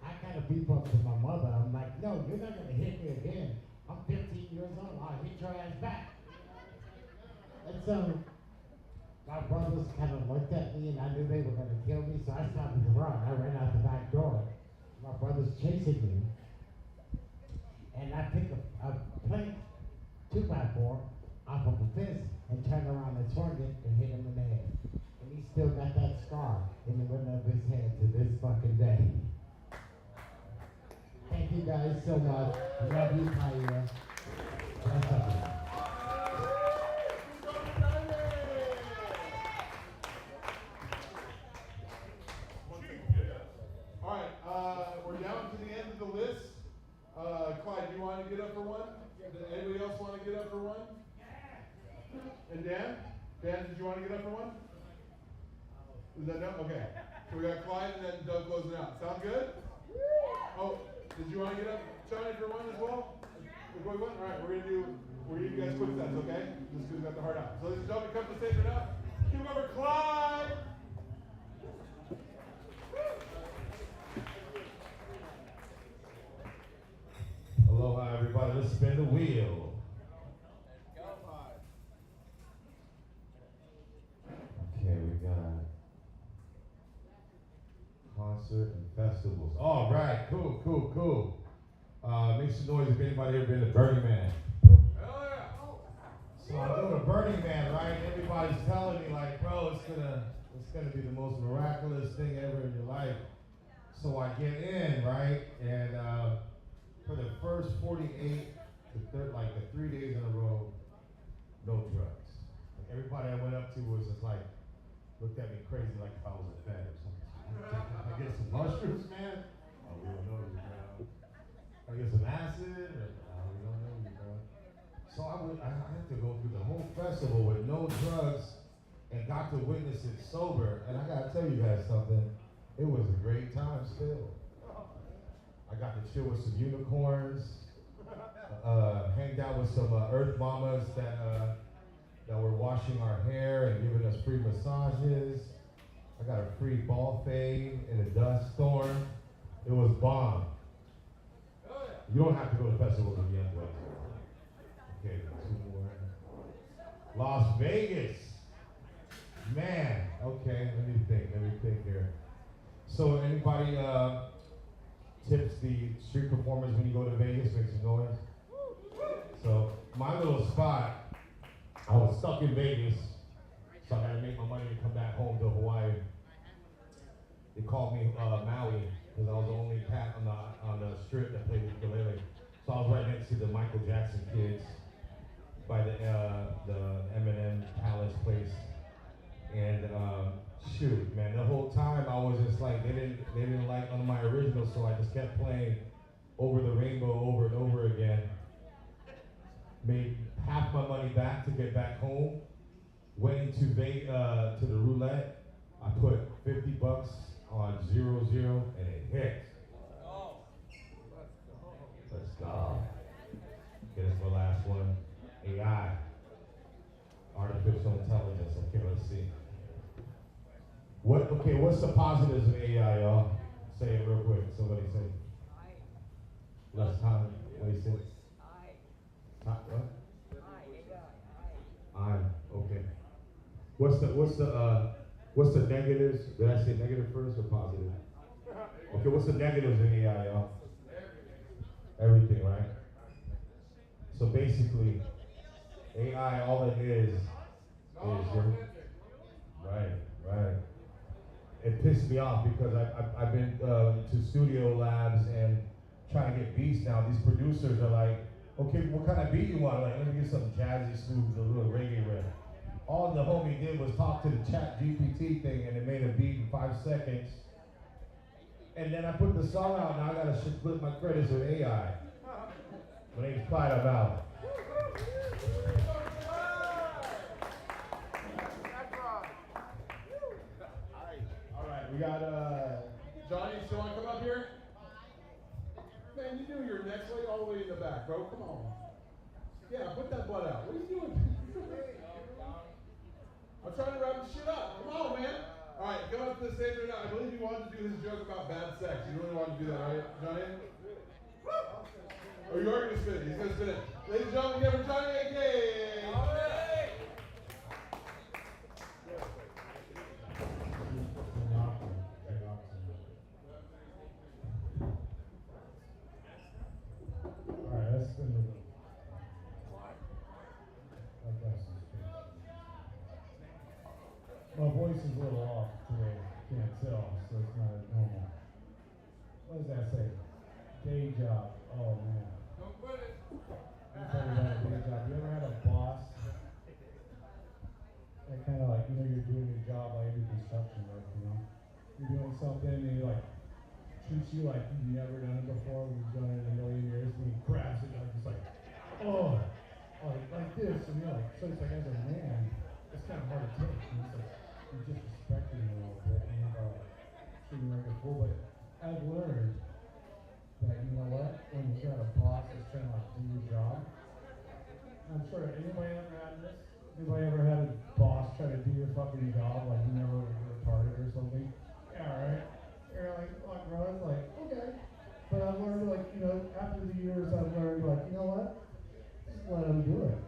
I kind of beep up to my mother. I'm like, no, you're not going to hit me again. I'm 15 years old. I'll hit your ass back. And so my brothers kind of looked at me, and I knew they were going to kill me, so I started to run. I ran out the back door. My brother's chasing me. And I picked a plank 2x4 off of a fence and turned around and swung it and hit him in the head. And he still got that scar in the middle of his head to this fucking day. Thank you guys so much. Love you, Paia. Bless up. All right, we're down to the end of the list. Clyde, do you want to get up for one? Anybody else want to get up for one? And Dan? Dan, did you want to get up for one? Is that no? Okay. So we got Clyde and then Doug closing out. Sound good? Oh, did you want to get up, Johnny, for one as well? All right, we're gonna do guys quick sets, okay? Just because we got the heart out. So ladies and gentlemen, come to the stage right now. Give him over Clyde! Aloha, everybody. Let's spin the wheel. Okay, we got concert and festivals. All right, cool. Make some noise if anybody ever been to Burning Man. Hell yeah! So I go to Burning Man, right? Everybody's telling me like, bro, it's gonna be the most miraculous thing ever in your life. So I get in, right? And for the first 48 to the 3 days in a row, no drugs. Like everybody I went up to was just like, looked at me crazy like if I was a fed or something. I get some mushrooms, man? Oh, we don't know you, bro. I get some acid? Or, no, we don't know you, bro. So I I had to go through the whole festival with no drugs and got to witness it sober. And I gotta tell you guys something. It was a great time still. I got to chill with some unicorns, hanged out with some earth mamas that were washing our hair and giving us free massages. I got a free ball fade in a dust storm. It was bomb. You don't have to go to festivals again, but okay, 2 more. Las Vegas. Man, okay, let me think here. So anybody tips the street performers when you go to Vegas, make some noise? So my little spot, I was stuck in Vegas, so I had to make my money to come back home to Hawaii. They called me Maui, because I was the only cat on the strip that played the ukulele. So I was right next to the Michael Jackson kids by the M&M Palace place. And shoot, man, the whole time I was just like, they didn't like none of my originals, so I just kept playing Over the Rainbow over and over again. Made half my money back to get back home. Went into to the roulette. I put $50 on 0-0 and it hit. Let's go. Get us the last one. AI. Artificial intelligence. Okay, let's see. What's the positives of AI, y'all? Say it real quick. Somebody say. Less time wasted. What? Okay. What's the negatives? Did I say negative first or positive? Okay, what's the negatives in AI, y'all? Everything, right? So basically, AI, all it is your, right. It pissed me off because I've been to studio labs and trying to get beats now. These producers are like, okay, what kind of beat you want? Like, let me get some jazzy, smooth, a little reggae riff. All the homie did was talk to the chat GPT thing and it made a beat in 5 seconds. And then I put the song out, now I gotta split my credits with AI. My name's Paia Town. Alright, we got Johnny, you still wanna come up here? Man, you do your next way all the way in the back, bro. Come on. Yeah, put that butt out. What are you doing? I'm trying to wrap this shit up. Come on, man. All right, come up to the stage right now. I believe you wanted to do this joke about bad sex. You really wanted to do that, right, Johnny? Oh, you are going to spin it. He's going to spin it. Ladies and gentlemen, give it Johnny A.K. Alright, let's spin the wheel. My voice is a little off today, can't tell, so it's not normal. What does that say? Day job. Oh man. Don't put it. I'll tell you about a day job. You ever had a boss that kind of like, you're doing your job like you do construction work, You're doing something and he like treats you like you've never done it before, you've done it in a million years, and he grabs it and I'm just like, oh, like this, and you're like, so it's like as a man, it's kind of hard to take. And it's like, you're just respecting him a little bit and treating him like a fool. But I've learned that, you know what, when you got a boss that's trying to like do your job, I'm sure anybody ever had this? Anybody ever had a boss try to do your fucking job like you never were retarded or something? Yeah, right? You're like, what, bro? It's like, okay. But I've learned, like, after the years, I've learned, like, you know what? Just let him do it.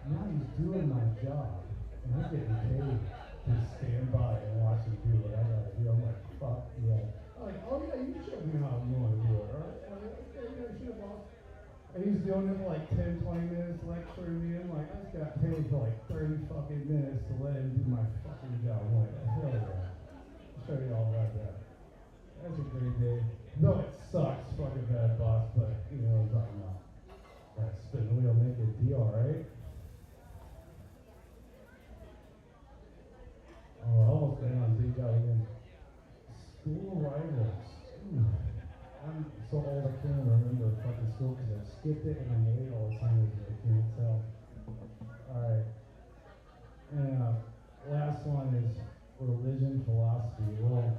Now he's doing my job, and I'm getting paid to stand by and watch him do what I gotta do. I'm like, fuck yeah. I'm like, oh yeah, you show me how you want to do it, alright? I'm like, okay, yeah, sure, boss. And he's doing it for like 10, 20 minutes, lecturing me. I'm like, I just got paid for like 30 fucking minutes to let him do my fucking job. I'm like, hell yeah. I'll show you all about that. That's a great day. No, it sucks, fucking bad boss, but you know what I'm talking about. That spin the wheel, make a deal, right? Oh, I almost got on day job again. School rivals. I'm so old I can't remember fucking school because I skipped it and I made it all the time as a kid, so. one is religion philosophy. Well,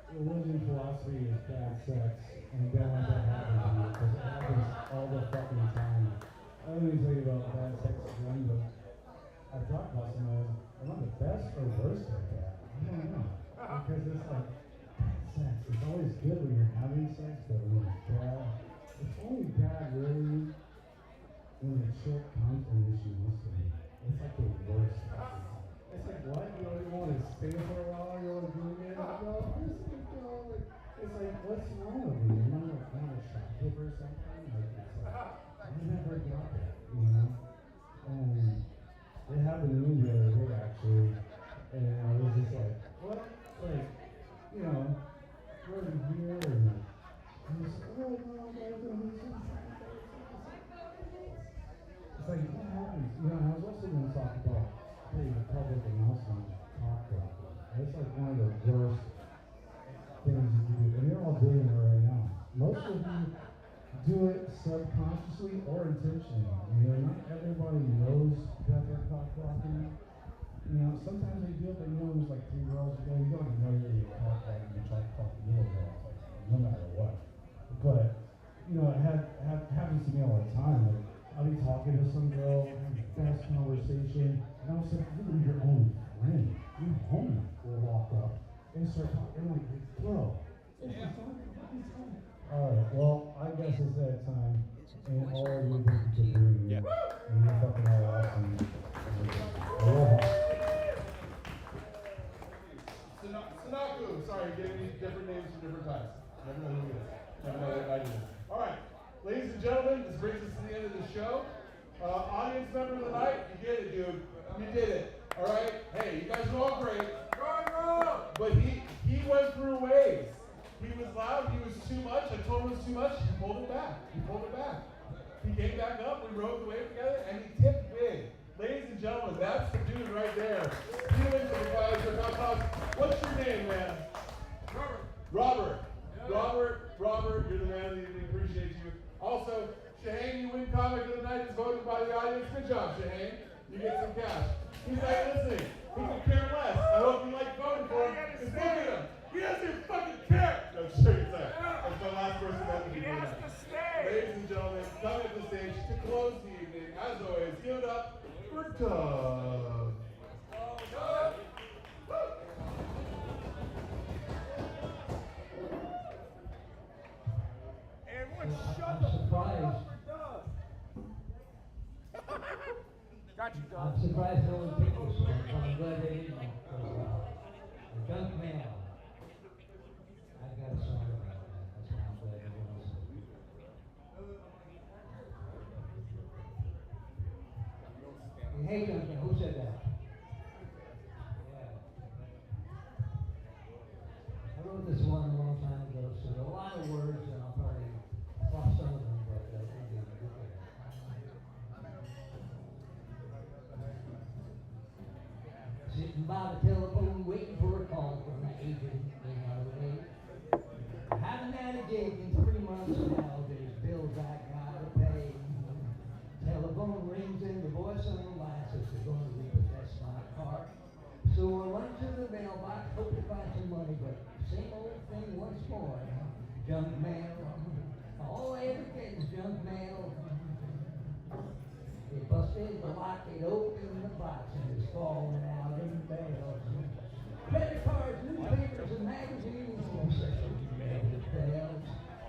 religion philosophy is bad sex, and don't let that happen to you, because it happens all the fucking time. I don't even tell you about bad sex again, but I've talked about some of them. Am I the best or worst at that? I don't know. Because it's like, bad sex. It's always good when you're having sex, but when it's bad, it's only bad really when the chick comes and then she wants to leave. It's like the worst. It's like, what? You want to stay for a while? You want to do it? It's like, what's wrong with you? You're not attractive or something? Like, it's like, I never got that, you know? And it happened to me the other day, actually. And I was just like, what? Like, you know, we're over here, and I was like, oh, no, guys, I'm it's like, what happens? You know, I was also going to talk about the public announcement talk blocking. It's like one of the worst things you can do, and you're all doing it right now. Most of you do it subconsciously or intentionally. You know, not everybody knows that they're cock blocking. You know, sometimes they do it, but you know, there's like 3 girls you go, you don't even know you're cock blocking, you try to fuck the little girls, like, no matter what. But, you know, it happens to me all the time. Like, I'll be talking to some girl, having the best conversation, and all of a sudden, even your own friend, your homie will walk up and start talking. I'm like, bro, alright, well, I guess it's that time, and all of you thank you for being here. And you're fucking all awesome. Aloha. Sanaku, sorry, gave me different names for different times. Never know who he is. Never know what I do. Alright, ladies and gentlemen, this brings us to the end of the show. Audience member of the night, you did it, dude. You did it. Alright? Hey, you guys are all great. But he went through waves. He was loud, he was too much. I told him it was too much. He pulled it back. He came back up, we rode the wave together, and he tipped big. Ladies and gentlemen, that's the dude right there. He went to the Paia Town. What's your name, man? Robert. Robert, you're the man. We appreciate you. Also, Shahane, you win comic of the night is voted by the audience. Good job, Shahane. You get some cash. He's not listening. He could care less. I hope you like voting for him. Because look at him. He doesn't fucking care. No, sure he's not. That's the last person that would be doing that. Ladies and gentlemen, coming to the stage to close the evening, as always, give it up for Doug. I'm surprised. I'm surprised no one picked this one, but I'm glad they didn't. The junk mail. I've got a song about that. That's why I'm glad they didn't listen. Hey, junk mail. Who said that? Yeah. I wrote this one a long time ago, so there are a lot of words, and I'll probably flop some of them, but I think they can get there. Sitting by the telephone, waiting for a call from the agent in Maui. Haven't had a gig in 3 months now, there's bills I gotta pay. Telephone rings and the voice on the line says they're going to repossess my car. So I run to the mailbox, hope to find some money, but same old thing once more. Junk mail. All I ever get is junk mail. They busted the lock, they opened the box, and it's falling out in bales. Credit cards, newspapers, and magazines, negative bells.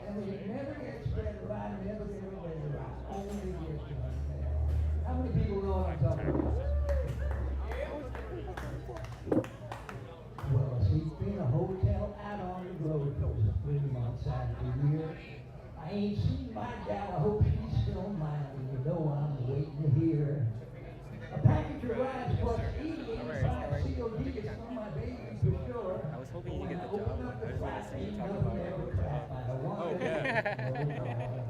And when it never gets better, I never get a letter. I only get junk mail. How many people know what I'm talking about? Well, I sleep in a hotel out on the road for 3 months out of the year. I ain't seen my gal, I hope she's still mine. You know I'm waiting to hear. A package arrives plus 85 COD is from my baby for sure. I was hoping you get the job. I just want to see you talk about it. Oh, yeah.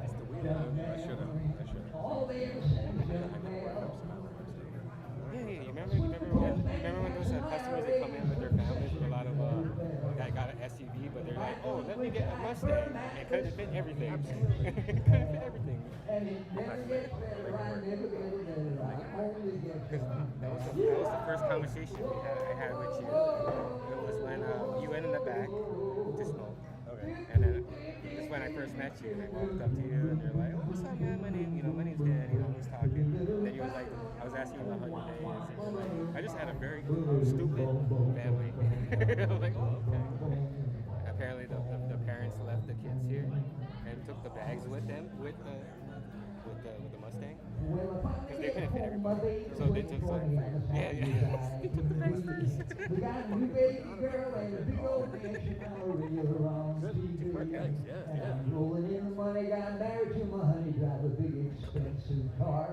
That's the weird one. I should have. All they ever send is junk mail. Yeah, you remember when those customers that come in with their families with a lot of that got an SUV, but they're like, oh, let me get a Mustang. It couldn't fit everything. It couldn't fit everything. And it never gets better. I never get better. I only get better. That was first conversation I had with you. It was when you went in the back to smoke. Okay. And then that's when I first met you. And I walked up to you and you're like, oh, what's up, man? My name's Dan. Who's talking? And then you was like, I was asking you about 100 days. And you're like, I just had a very stupid family. I was like, oh, okay. Apparently the parents left the kids here and took the bags with them with the Mustang because they couldn't fit everybody. So they took some. Yeah. They took the bags first. We got a new baby girl and a big old mansion already around TV. And rolling in the money, got married to my honey, drive a big expensive car.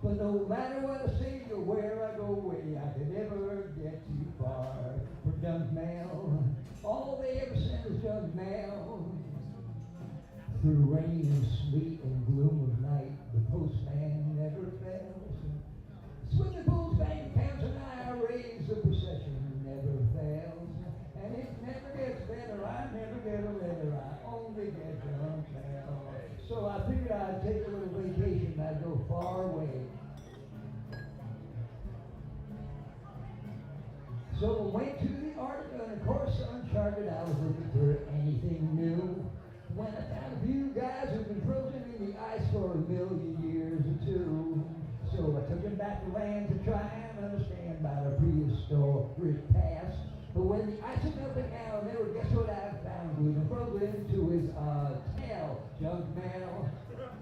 But no matter what I say or where I go away, I could never get too far. For junk mail, all they ever send is junk mail. Through rain and sleet and gloom of night, the postman never fails. When the bulls bank accounts and IRAs, the procession never fails. And it never gets better, I never get a letter, I only get junk mail. So I figured I'd take a little vacation, I'd go far away. So I went to the Arctic, and of course uncharted, I was looking for anything new. When I found a few guys who've been frozen in the ice for a million years or two. So I took them back to land to try and understand about our prehistoric past. But when the ice was melting out, never guess what I found? Glue frozen to his tail, junk mail.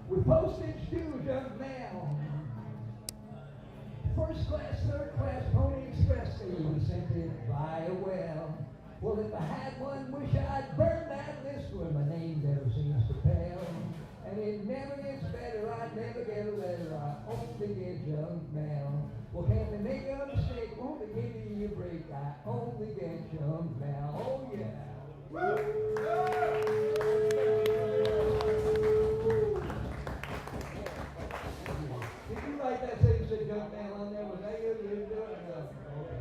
With postage due, junk mail. First class, third class, Pony Express, they even sent it by a well. Well, if I had one wish, I'd burn that list where my name never seems to fail. And it never gets better, I never get a letter, I only get junk mail. Well, can't they make a mistake? Won't they give me a break? I only get junk mail. Oh, yeah. Did you write that thing that said junk mail on there? Was that you? You didn't do it? No. Okay.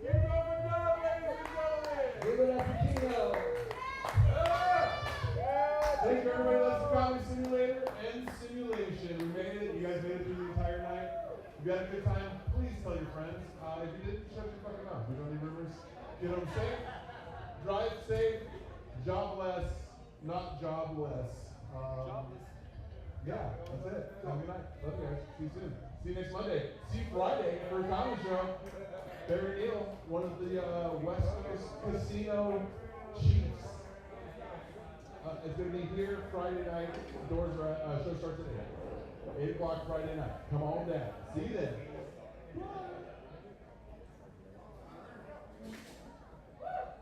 Give it up for Doug, ladies and gentlemen. Give it up for Chino. Thank you, everybody. That's the Comedy Simulator and Simulation. We made it. You guys made it through the entire night. If you had a good time, please tell your friends. If you didn't, shut your fucking mouth. We don't need rumors. Get home safe. Drive safe. Jobless. Not jobless. Yeah, that's it. Have a good night. Love you guys. See you soon. See you next Monday. See you Friday for a comedy show. Barry Neal, one of the West Coast casino chiefs. It's going to be here Friday night. Doors are show starts at 8. 8 o'clock Friday night. Come on down. See you then.